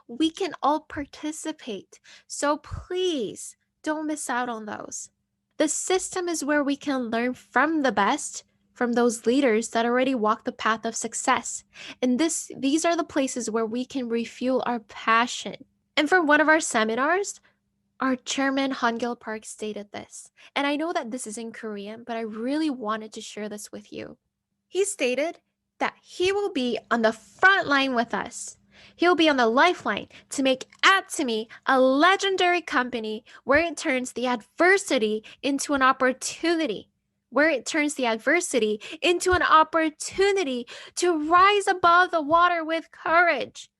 We can all participate, so please don't miss out on those. The system is where we can learn from the best, from those leaders that already walk the path of success. And these are the places where we can refuel our passion. And for one of our seminars, our chairman, Hangil Park, stated this. And I know that this is in Korean, but I really wanted to share this with you. He stated that he will be on the front line with us. He'll be on the lifeline to make Atomy a legendary company where it turns the adversity into an opportunity. Where it turns the adversity into an opportunity to rise above the water with courage.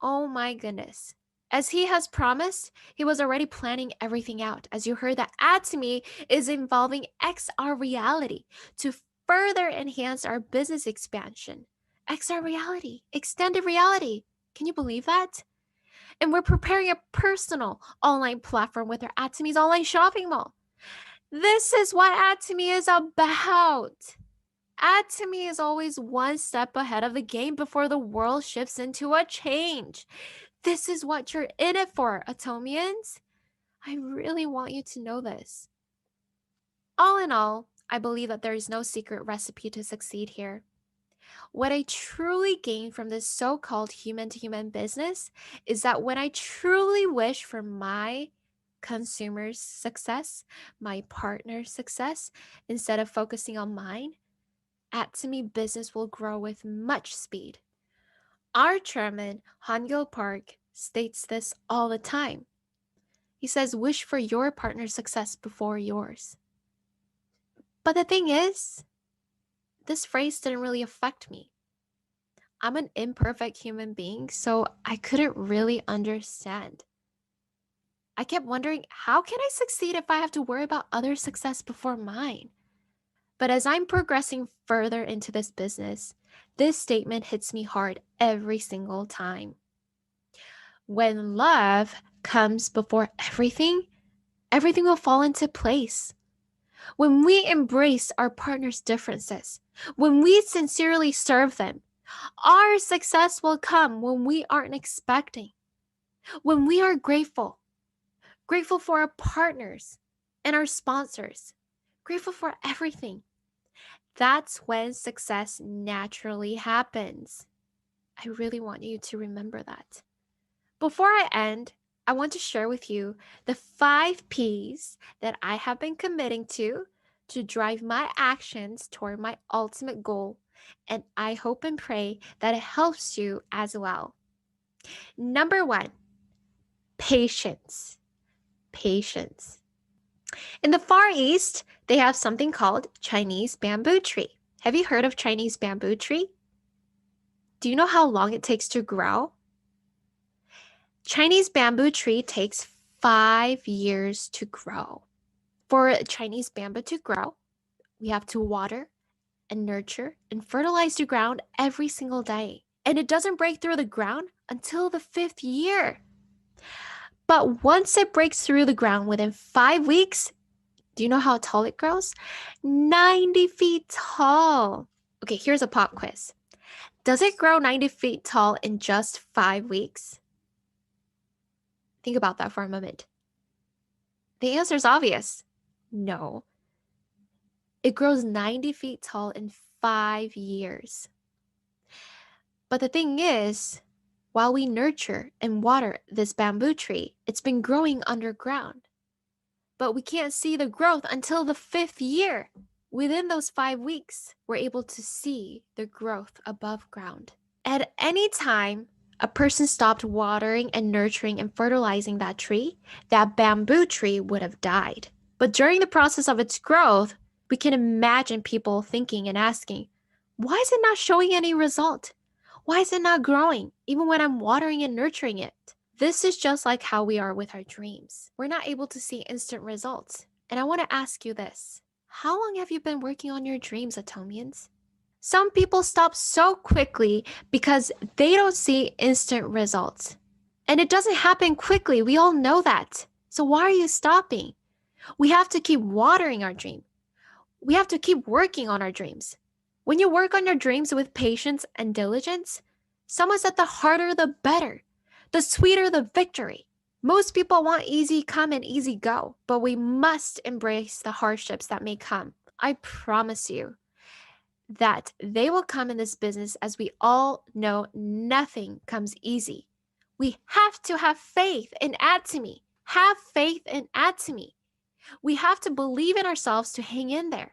Oh my goodness. As he has promised, he was already planning everything out. As you heard, that Atomy is involving XR reality to further enhance our business expansion. XR reality, extended reality. Can you believe that? And we're preparing a personal online platform with our Atomy's online shopping mall. This is what Atomy is about. Atomy is always one step ahead of the game before the world shifts into a change. This is what you're in it for, Atomians. I really want you to know this. All in all, I believe that there is no secret recipe to succeed here. What I truly gain from this so-called human-to-human business is that when I truly wish for my consumer's success, my partner's success, instead of focusing on mine, Atomy business will grow with much speed. Our chairman, Han-gil Park, states this all the time. He says, wish for your partner's success before yours. But the thing is, this phrase didn't really affect me. I'm an imperfect human being, so I couldn't really understand. I kept wondering, how can I succeed if I have to worry about others' success before mine? But as I'm progressing further into this business, this statement hits me hard every single time. When love comes before everything, everything will fall into place. When we embrace our partner's differences, when we sincerely serve them, our success will come when we aren't expecting. When we are grateful for our partners and our sponsors, grateful for everything. That's when success naturally happens. I really want you to remember that. Before I end, I want to share with you the 5 P's that I have been committing to drive my actions toward my ultimate goal, and I hope and pray that it helps you as well. Number 1, patience. Patience. In the Far East, they have something called Chinese bamboo tree. Have you heard of Chinese bamboo tree? Do you know how long it takes to grow? Chinese bamboo tree takes 5 years to grow. For a Chinese bamboo to grow, we have to water and nurture and fertilize the ground every single day. And it doesn't break through the ground until the 5th year. But once it breaks through the ground within 5 weeks, do you know how tall it grows? 90 feet tall. Okay, here's a pop quiz. Does it grow 90 feet tall in just 5 weeks? Think about that for a moment. The answer is obvious. No. It grows 90 feet tall in 5 years. But the thing is, while we nurture and water this bamboo tree, it's been growing underground. But we can't see the growth until the 5th year. Within those 5 weeks, we're able to see the growth above ground. At any time a person stopped watering and nurturing and fertilizing that tree, that bamboo tree would have died. But during the process of its growth, we can imagine people thinking and asking, why is it not showing any result? Why is it not growing, even when I'm watering and nurturing it? This is just like how we are with our dreams. We're not able to see instant results. And I want to ask you this. How long have you been working on your dreams, Atomians? Some people stop so quickly because they don't see instant results. And it doesn't happen quickly. We all know that. So why are you stopping? We have to keep watering our dream. We have to keep working on our dreams. When you work on your dreams with patience and diligence, someone said the harder the better, the sweeter the victory. Most people want easy come and easy go, but we must embrace the hardships that may come. I promise you that they will come in this business, as we all know nothing comes easy. We have to have faith in Atomy. Have faith in Atomy. We have to believe in ourselves to hang in there.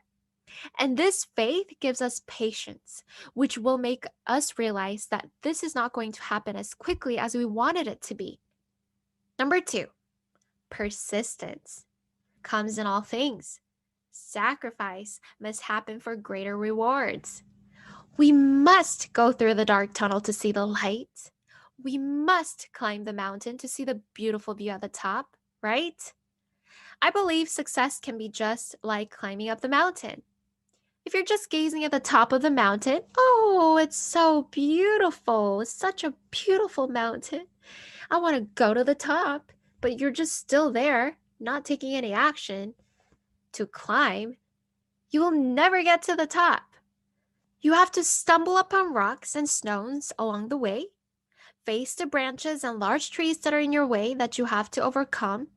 And this faith gives us patience, which will make us realize that this is not going to happen as quickly as we wanted it to be. Number 2, persistence comes in all things. Sacrifice must happen for greater rewards. We must go through the dark tunnel to see the light. We must climb the mountain to see the beautiful view at the top, right? I believe success can be just like climbing up the mountain. If you're just gazing at the top of the mountain, oh, it's so beautiful. It's such a beautiful mountain. I want to go to the top, but you're just still there, not taking any action to climb. You will never get to the top. You have to stumble upon rocks and stones along the way, face the branches and large trees that are in your way that you have to overcome.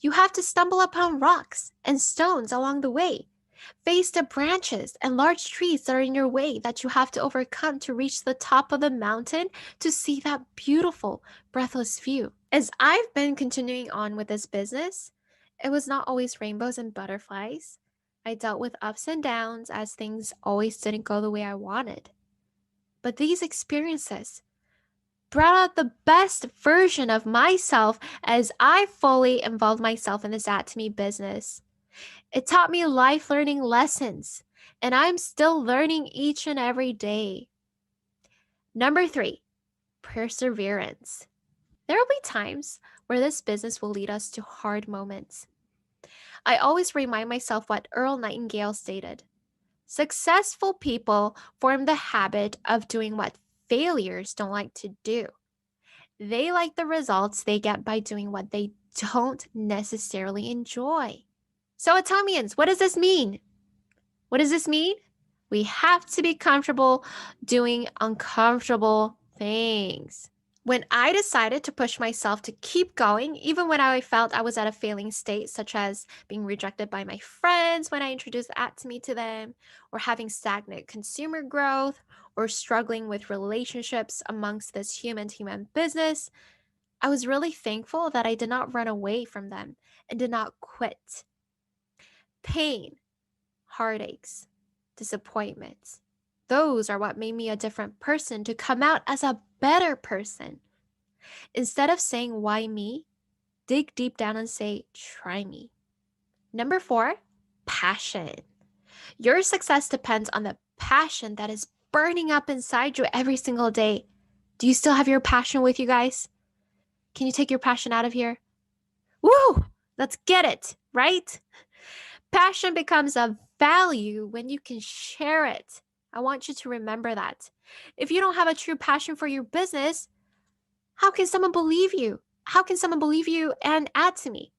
You have to stumble upon rocks and stones along the way, face the branches and large trees that are in your way that you have to overcome to reach the top of the mountain to see that beautiful, breathless view. As I've been continuing on with this business, it was not always rainbows and butterflies. I dealt with ups and downs as things always didn't go the way I wanted. But these experiences brought out the best version of myself as I fully involved myself in this Atomy business. It taught me life learning lessons, and I'm still learning each and every day. Number 3, perseverance. There will be times where this business will lead us to hard moments. I always remind myself what Earl Nightingale stated. Successful people form the habit of doing what failures don't like to do. They like the results they get by doing what they don't necessarily enjoy. So, Atomians, what does this mean? What does this mean? We have to be comfortable doing uncomfortable things. When I decided to push myself to keep going, even when I felt I was at a failing state, such as being rejected by my friends when I introduced Atomy to them, or having stagnant consumer growth, or struggling with relationships amongst this human-to-human business, I was really thankful that I did not run away from them and did not quit. Pain, heartaches, disappointments, those are what made me a different person to come out as a better person. Instead of saying, why me? Dig deep down and say, try me. Number 4, passion. Your success depends on the passion that is burning up inside you every single day. Do you still have your passion with you guys? Can you take your passion out of here? Woo! Let's get it, right? Passion becomes a value when you can share it. I want you to remember that. If you don't have a true passion for your business, how can someone believe you? How can someone believe you and Atomy?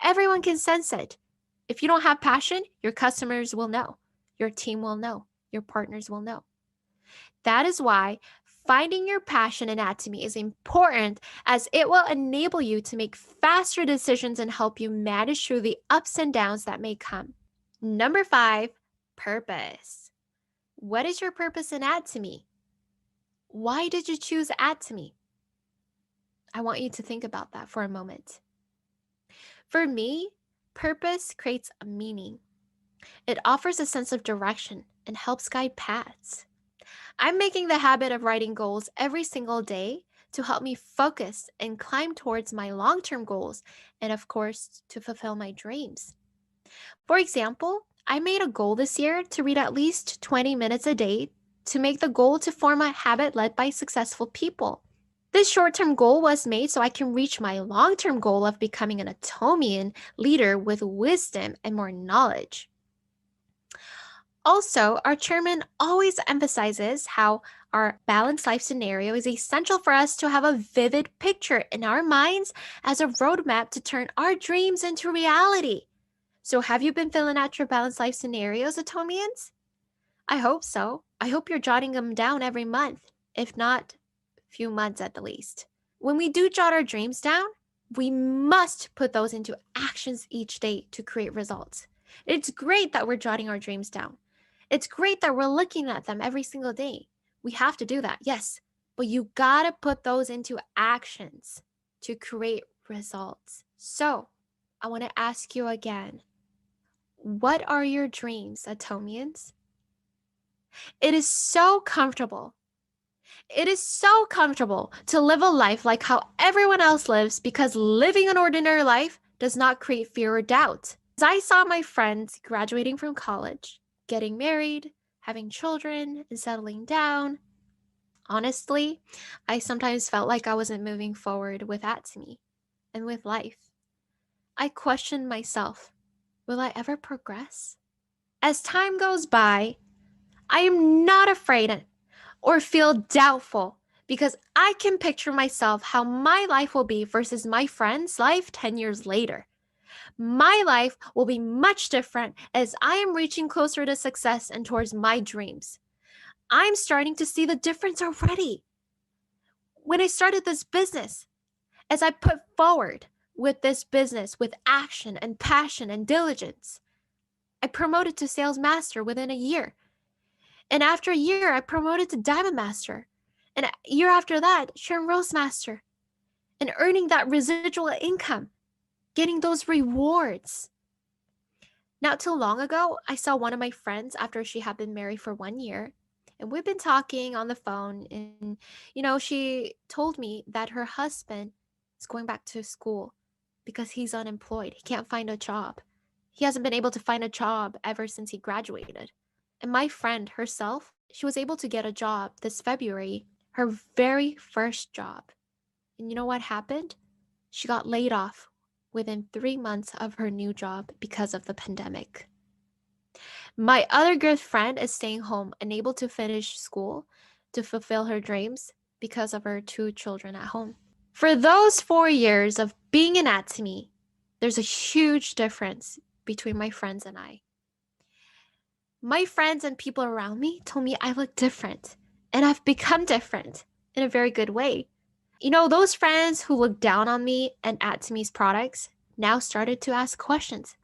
Everyone can sense it. If you don't have passion, your customers will know. Your team will know. Your partners will know. That is why finding your passion in Atomy is important, as it will enable you to make faster decisions and help you manage through the ups and downs that may come. Number 5, purpose. What is your purpose in Atomy? Why did you choose Atomy? I want you to think about that for a moment. For me, purpose creates a meaning. It offers a sense of direction and helps guide paths. I'm making the habit of writing goals every single day to help me focus and climb towards my long-term goals and, of course, to fulfill my dreams. For example, I made a goal this year to read at least 20 minutes a day to make the goal to form a habit led by successful people. This short-term goal was made so I can reach my long-term goal of becoming an Atomian leader with wisdom and more knowledge. Also, our chairman always emphasizes how our balanced life scenario is essential for us to have a vivid picture in our minds as a roadmap to turn our dreams into reality. So have you been filling out your balanced life scenarios, Atomians? I hope so. I hope you're jotting them down every month, if not a few months at the least. When we do jot our dreams down, we must put those into actions each day to create results. It's great that we're jotting our dreams down. It's great that we're looking at them every single day. We have to do that, yes, but you gotta put those into actions to create results. So, I want to ask you again, what are your dreams, Atomians? It is so comfortable. It is so comfortable to live a life like how everyone else lives, because living an ordinary life does not create fear or doubt. As I saw my friends graduating from college, getting married, having children, and settling down, honestly, I sometimes felt like I wasn't moving forward with Atomy and with life. I questioned myself, will I ever progress? As time goes by, I am not afraid or feel doubtful, because I can picture myself how my life will be versus my friend's life 10 years later. My life will be much different as I am reaching closer to success and towards my dreams. I'm starting to see the difference already. When I started this business, as I put forward with this business with action and passion and diligence, I promoted to sales master within a year. And after a year, I promoted to diamond master. And a year after that, Sharon Rose master. And earning that residual income, getting those rewards. Not too long ago, I saw one of my friends after she had been married for 1 year. And we've been talking on the phone, and she told me that her husband is going back to school because he's unemployed. He can't find a job. He hasn't been able to find a job ever since he graduated. And my friend herself, she was able to get a job this February, her very first job. And you know what happened? She got laid off within 3 months of her new job because of the pandemic. My other good friend is staying home, unable to finish school to fulfill her dreams because of her 2 children at home. For those 4 years of being in Atomy, there's a huge difference between my friends and I. My friends and people around me told me I look different, and I've become different in a very good way. Those friends who looked down on me and Atomy's products now started to ask questions.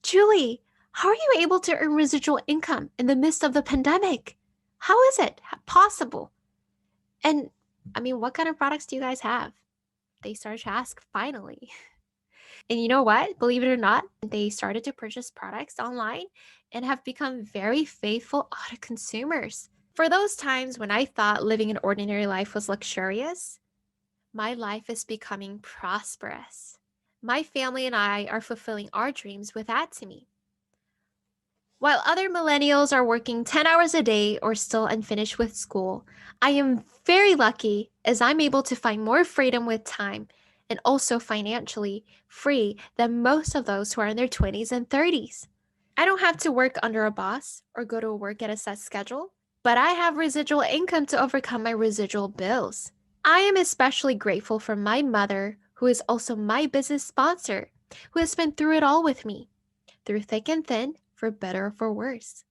Julie, how are you able to earn residual income in the midst of the pandemic? How is it possible? And what kind of products do you guys have? They started to ask finally. And you know what? Believe it or not, they started to purchase products online and have become very faithful auto consumers. For those times when I thought living an ordinary life was luxurious, my life is becoming prosperous. My family and I are fulfilling our dreams with Atomy. While other millennials are working 10 hours a day or still unfinished with school, I am very lucky as I'm able to find more freedom with time and also financially free than most of those who are in their 20s and 30s. I don't have to work under a boss or go to work at a set schedule, but I have residual income to overcome my residual bills. I am especially grateful for my mother, who is also my business sponsor, who has been through it all with me, through thick and thin, for better or for worse.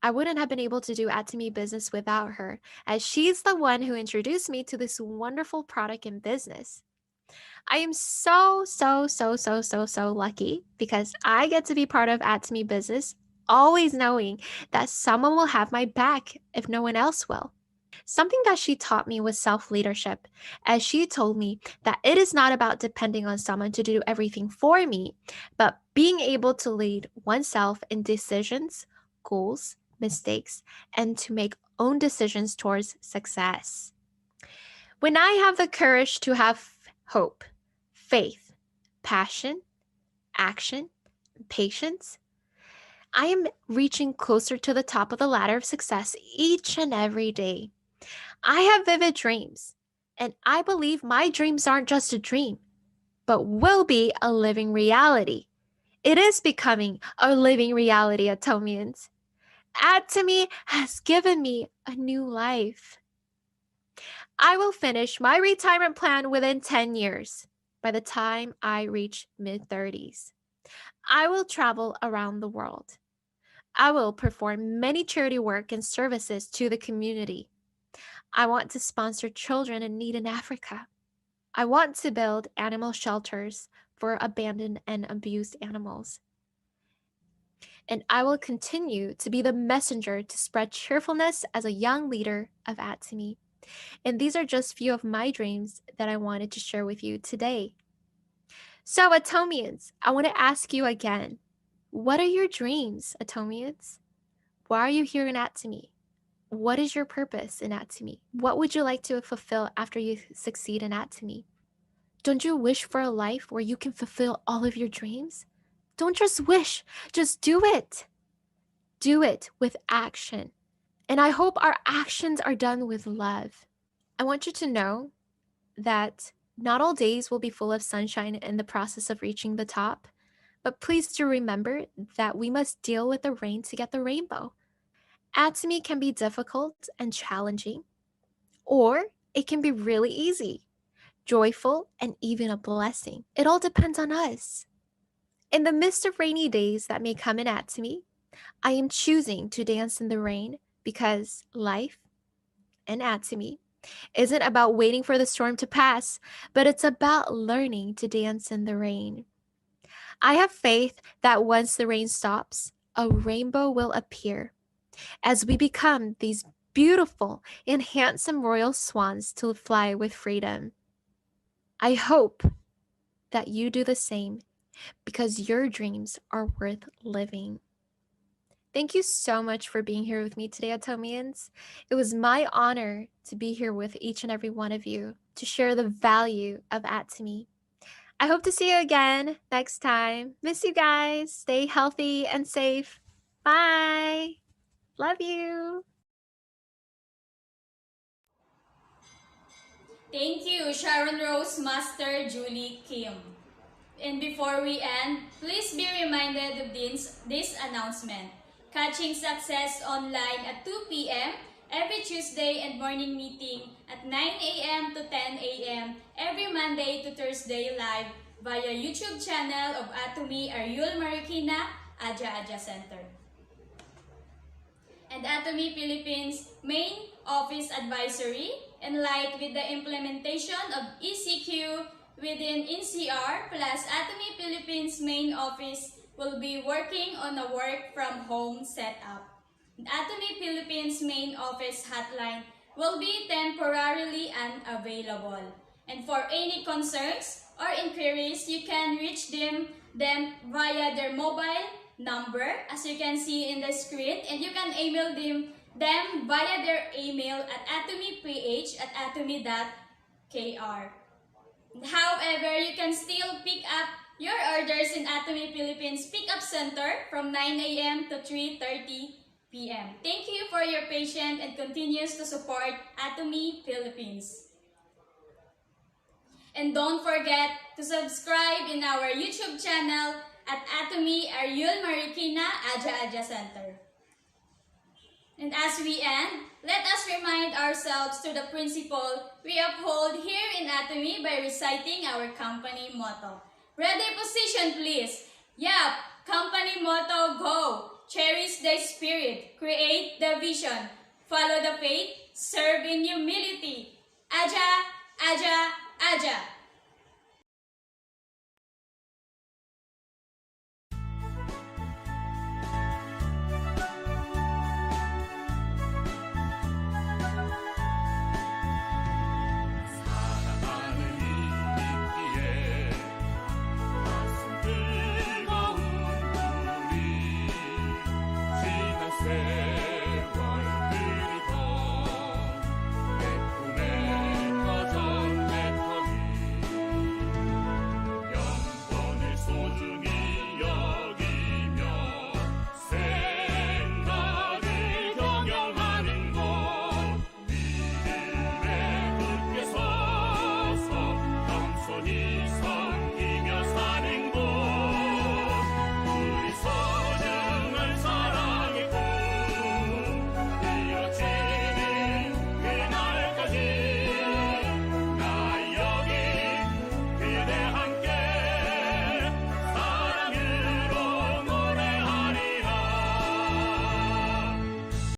I wouldn't have been able to do Atomy business without her, as she's the one who introduced me to this wonderful product and business. I am so lucky because I get to be part of Atomy business, always knowing that someone will have my back if no one else will. Something that she taught me was self-leadership, as she told me that it is not about depending on someone to do everything for me, but being able to lead oneself in decisions, goals, mistakes, and to make own decisions towards success. When I have the courage to have hope, faith, passion, action, patience, I am reaching closer to the top of the ladder of success each and every day. I have vivid dreams, and I believe my dreams aren't just a dream, but will be a living reality. It is becoming a living reality, Atomians. Atomy has given me a new life. I will finish my retirement plan within 10 years, by the time I reach mid-30s. I will travel around the world. I will perform many charity work and services to the community. I want to sponsor children in need in Africa. I want to build animal shelters for abandoned and abused animals. And I will continue to be the messenger to spread cheerfulness as a young leader of Atomy. And these are just few of my dreams that I wanted to share with you today. So, Atomians, I want to ask you again, what are your dreams, Atomians? Why are you here in Atomy? What is your purpose in Atomy? What would you like to fulfill after you succeed in Atomy? Don't you wish for a life where you can fulfill all of your dreams? Don't just wish, just do it. Do it with action. And I hope our actions are done with love. I want you to know that not all days will be full of sunshine in the process of reaching the top, but please do remember that we must deal with the rain to get the rainbow. Atomy can be difficult and challenging, or it can be really easy, joyful, and even a blessing. It all depends on us. In the midst of rainy days that may come in Atomy, I am choosing to dance in the rain because life and Atomy isn't about waiting for the storm to pass, but it's about learning to dance in the rain. I have faith that once the rain stops, a rainbow will appear as we become these beautiful and handsome royal swans to fly with freedom. I hope that you do the same because your dreams are worth living. Thank you so much for being here with me today, Atomians. It was my honor to be here with each and every one of you to share the value of Atomy. I hope to see you again next time. Miss you guys. Stay healthy and safe. Bye. Love you. Thank you, Sharon Rose Master Julie Kim. And before we end, please be reminded of this announcement. Catching Success online at 2 p.m. every Tuesday and morning meeting at 9 a.m. to 10 a.m. every Monday to Thursday live via YouTube channel of Atomy Ariul Marikina Aja Center. And Atomy Philippines Main Office Advisory, Enlight with the implementation of ECQ within NCR plus Atomy Philippines Main Office will be working on a work from home setup. Atomy Philippines Main Office hotline will be temporarily unavailable. And for any concerns or inquiries, you can reach them via their mobile number, as you can see in the screen, and you can email them via their email at atomyph@atomy.kr. However, you can still pick up your orders in Atomy Philippines Pickup Center from 9 a.m. to 3:30 p.m. Thank you for your patience and continues to support Atomy Philippines. And don't forget to subscribe in our YouTube channel at Atomy Ariul Marikina Aja Center. And as we end, let us remind ourselves to the principle we uphold here in Atomy by reciting our company motto. Ready, position please. Yup, company motto, go. Cherish the spirit, create the vision, follow the faith, serve in humility. Aja, Aja, Aja.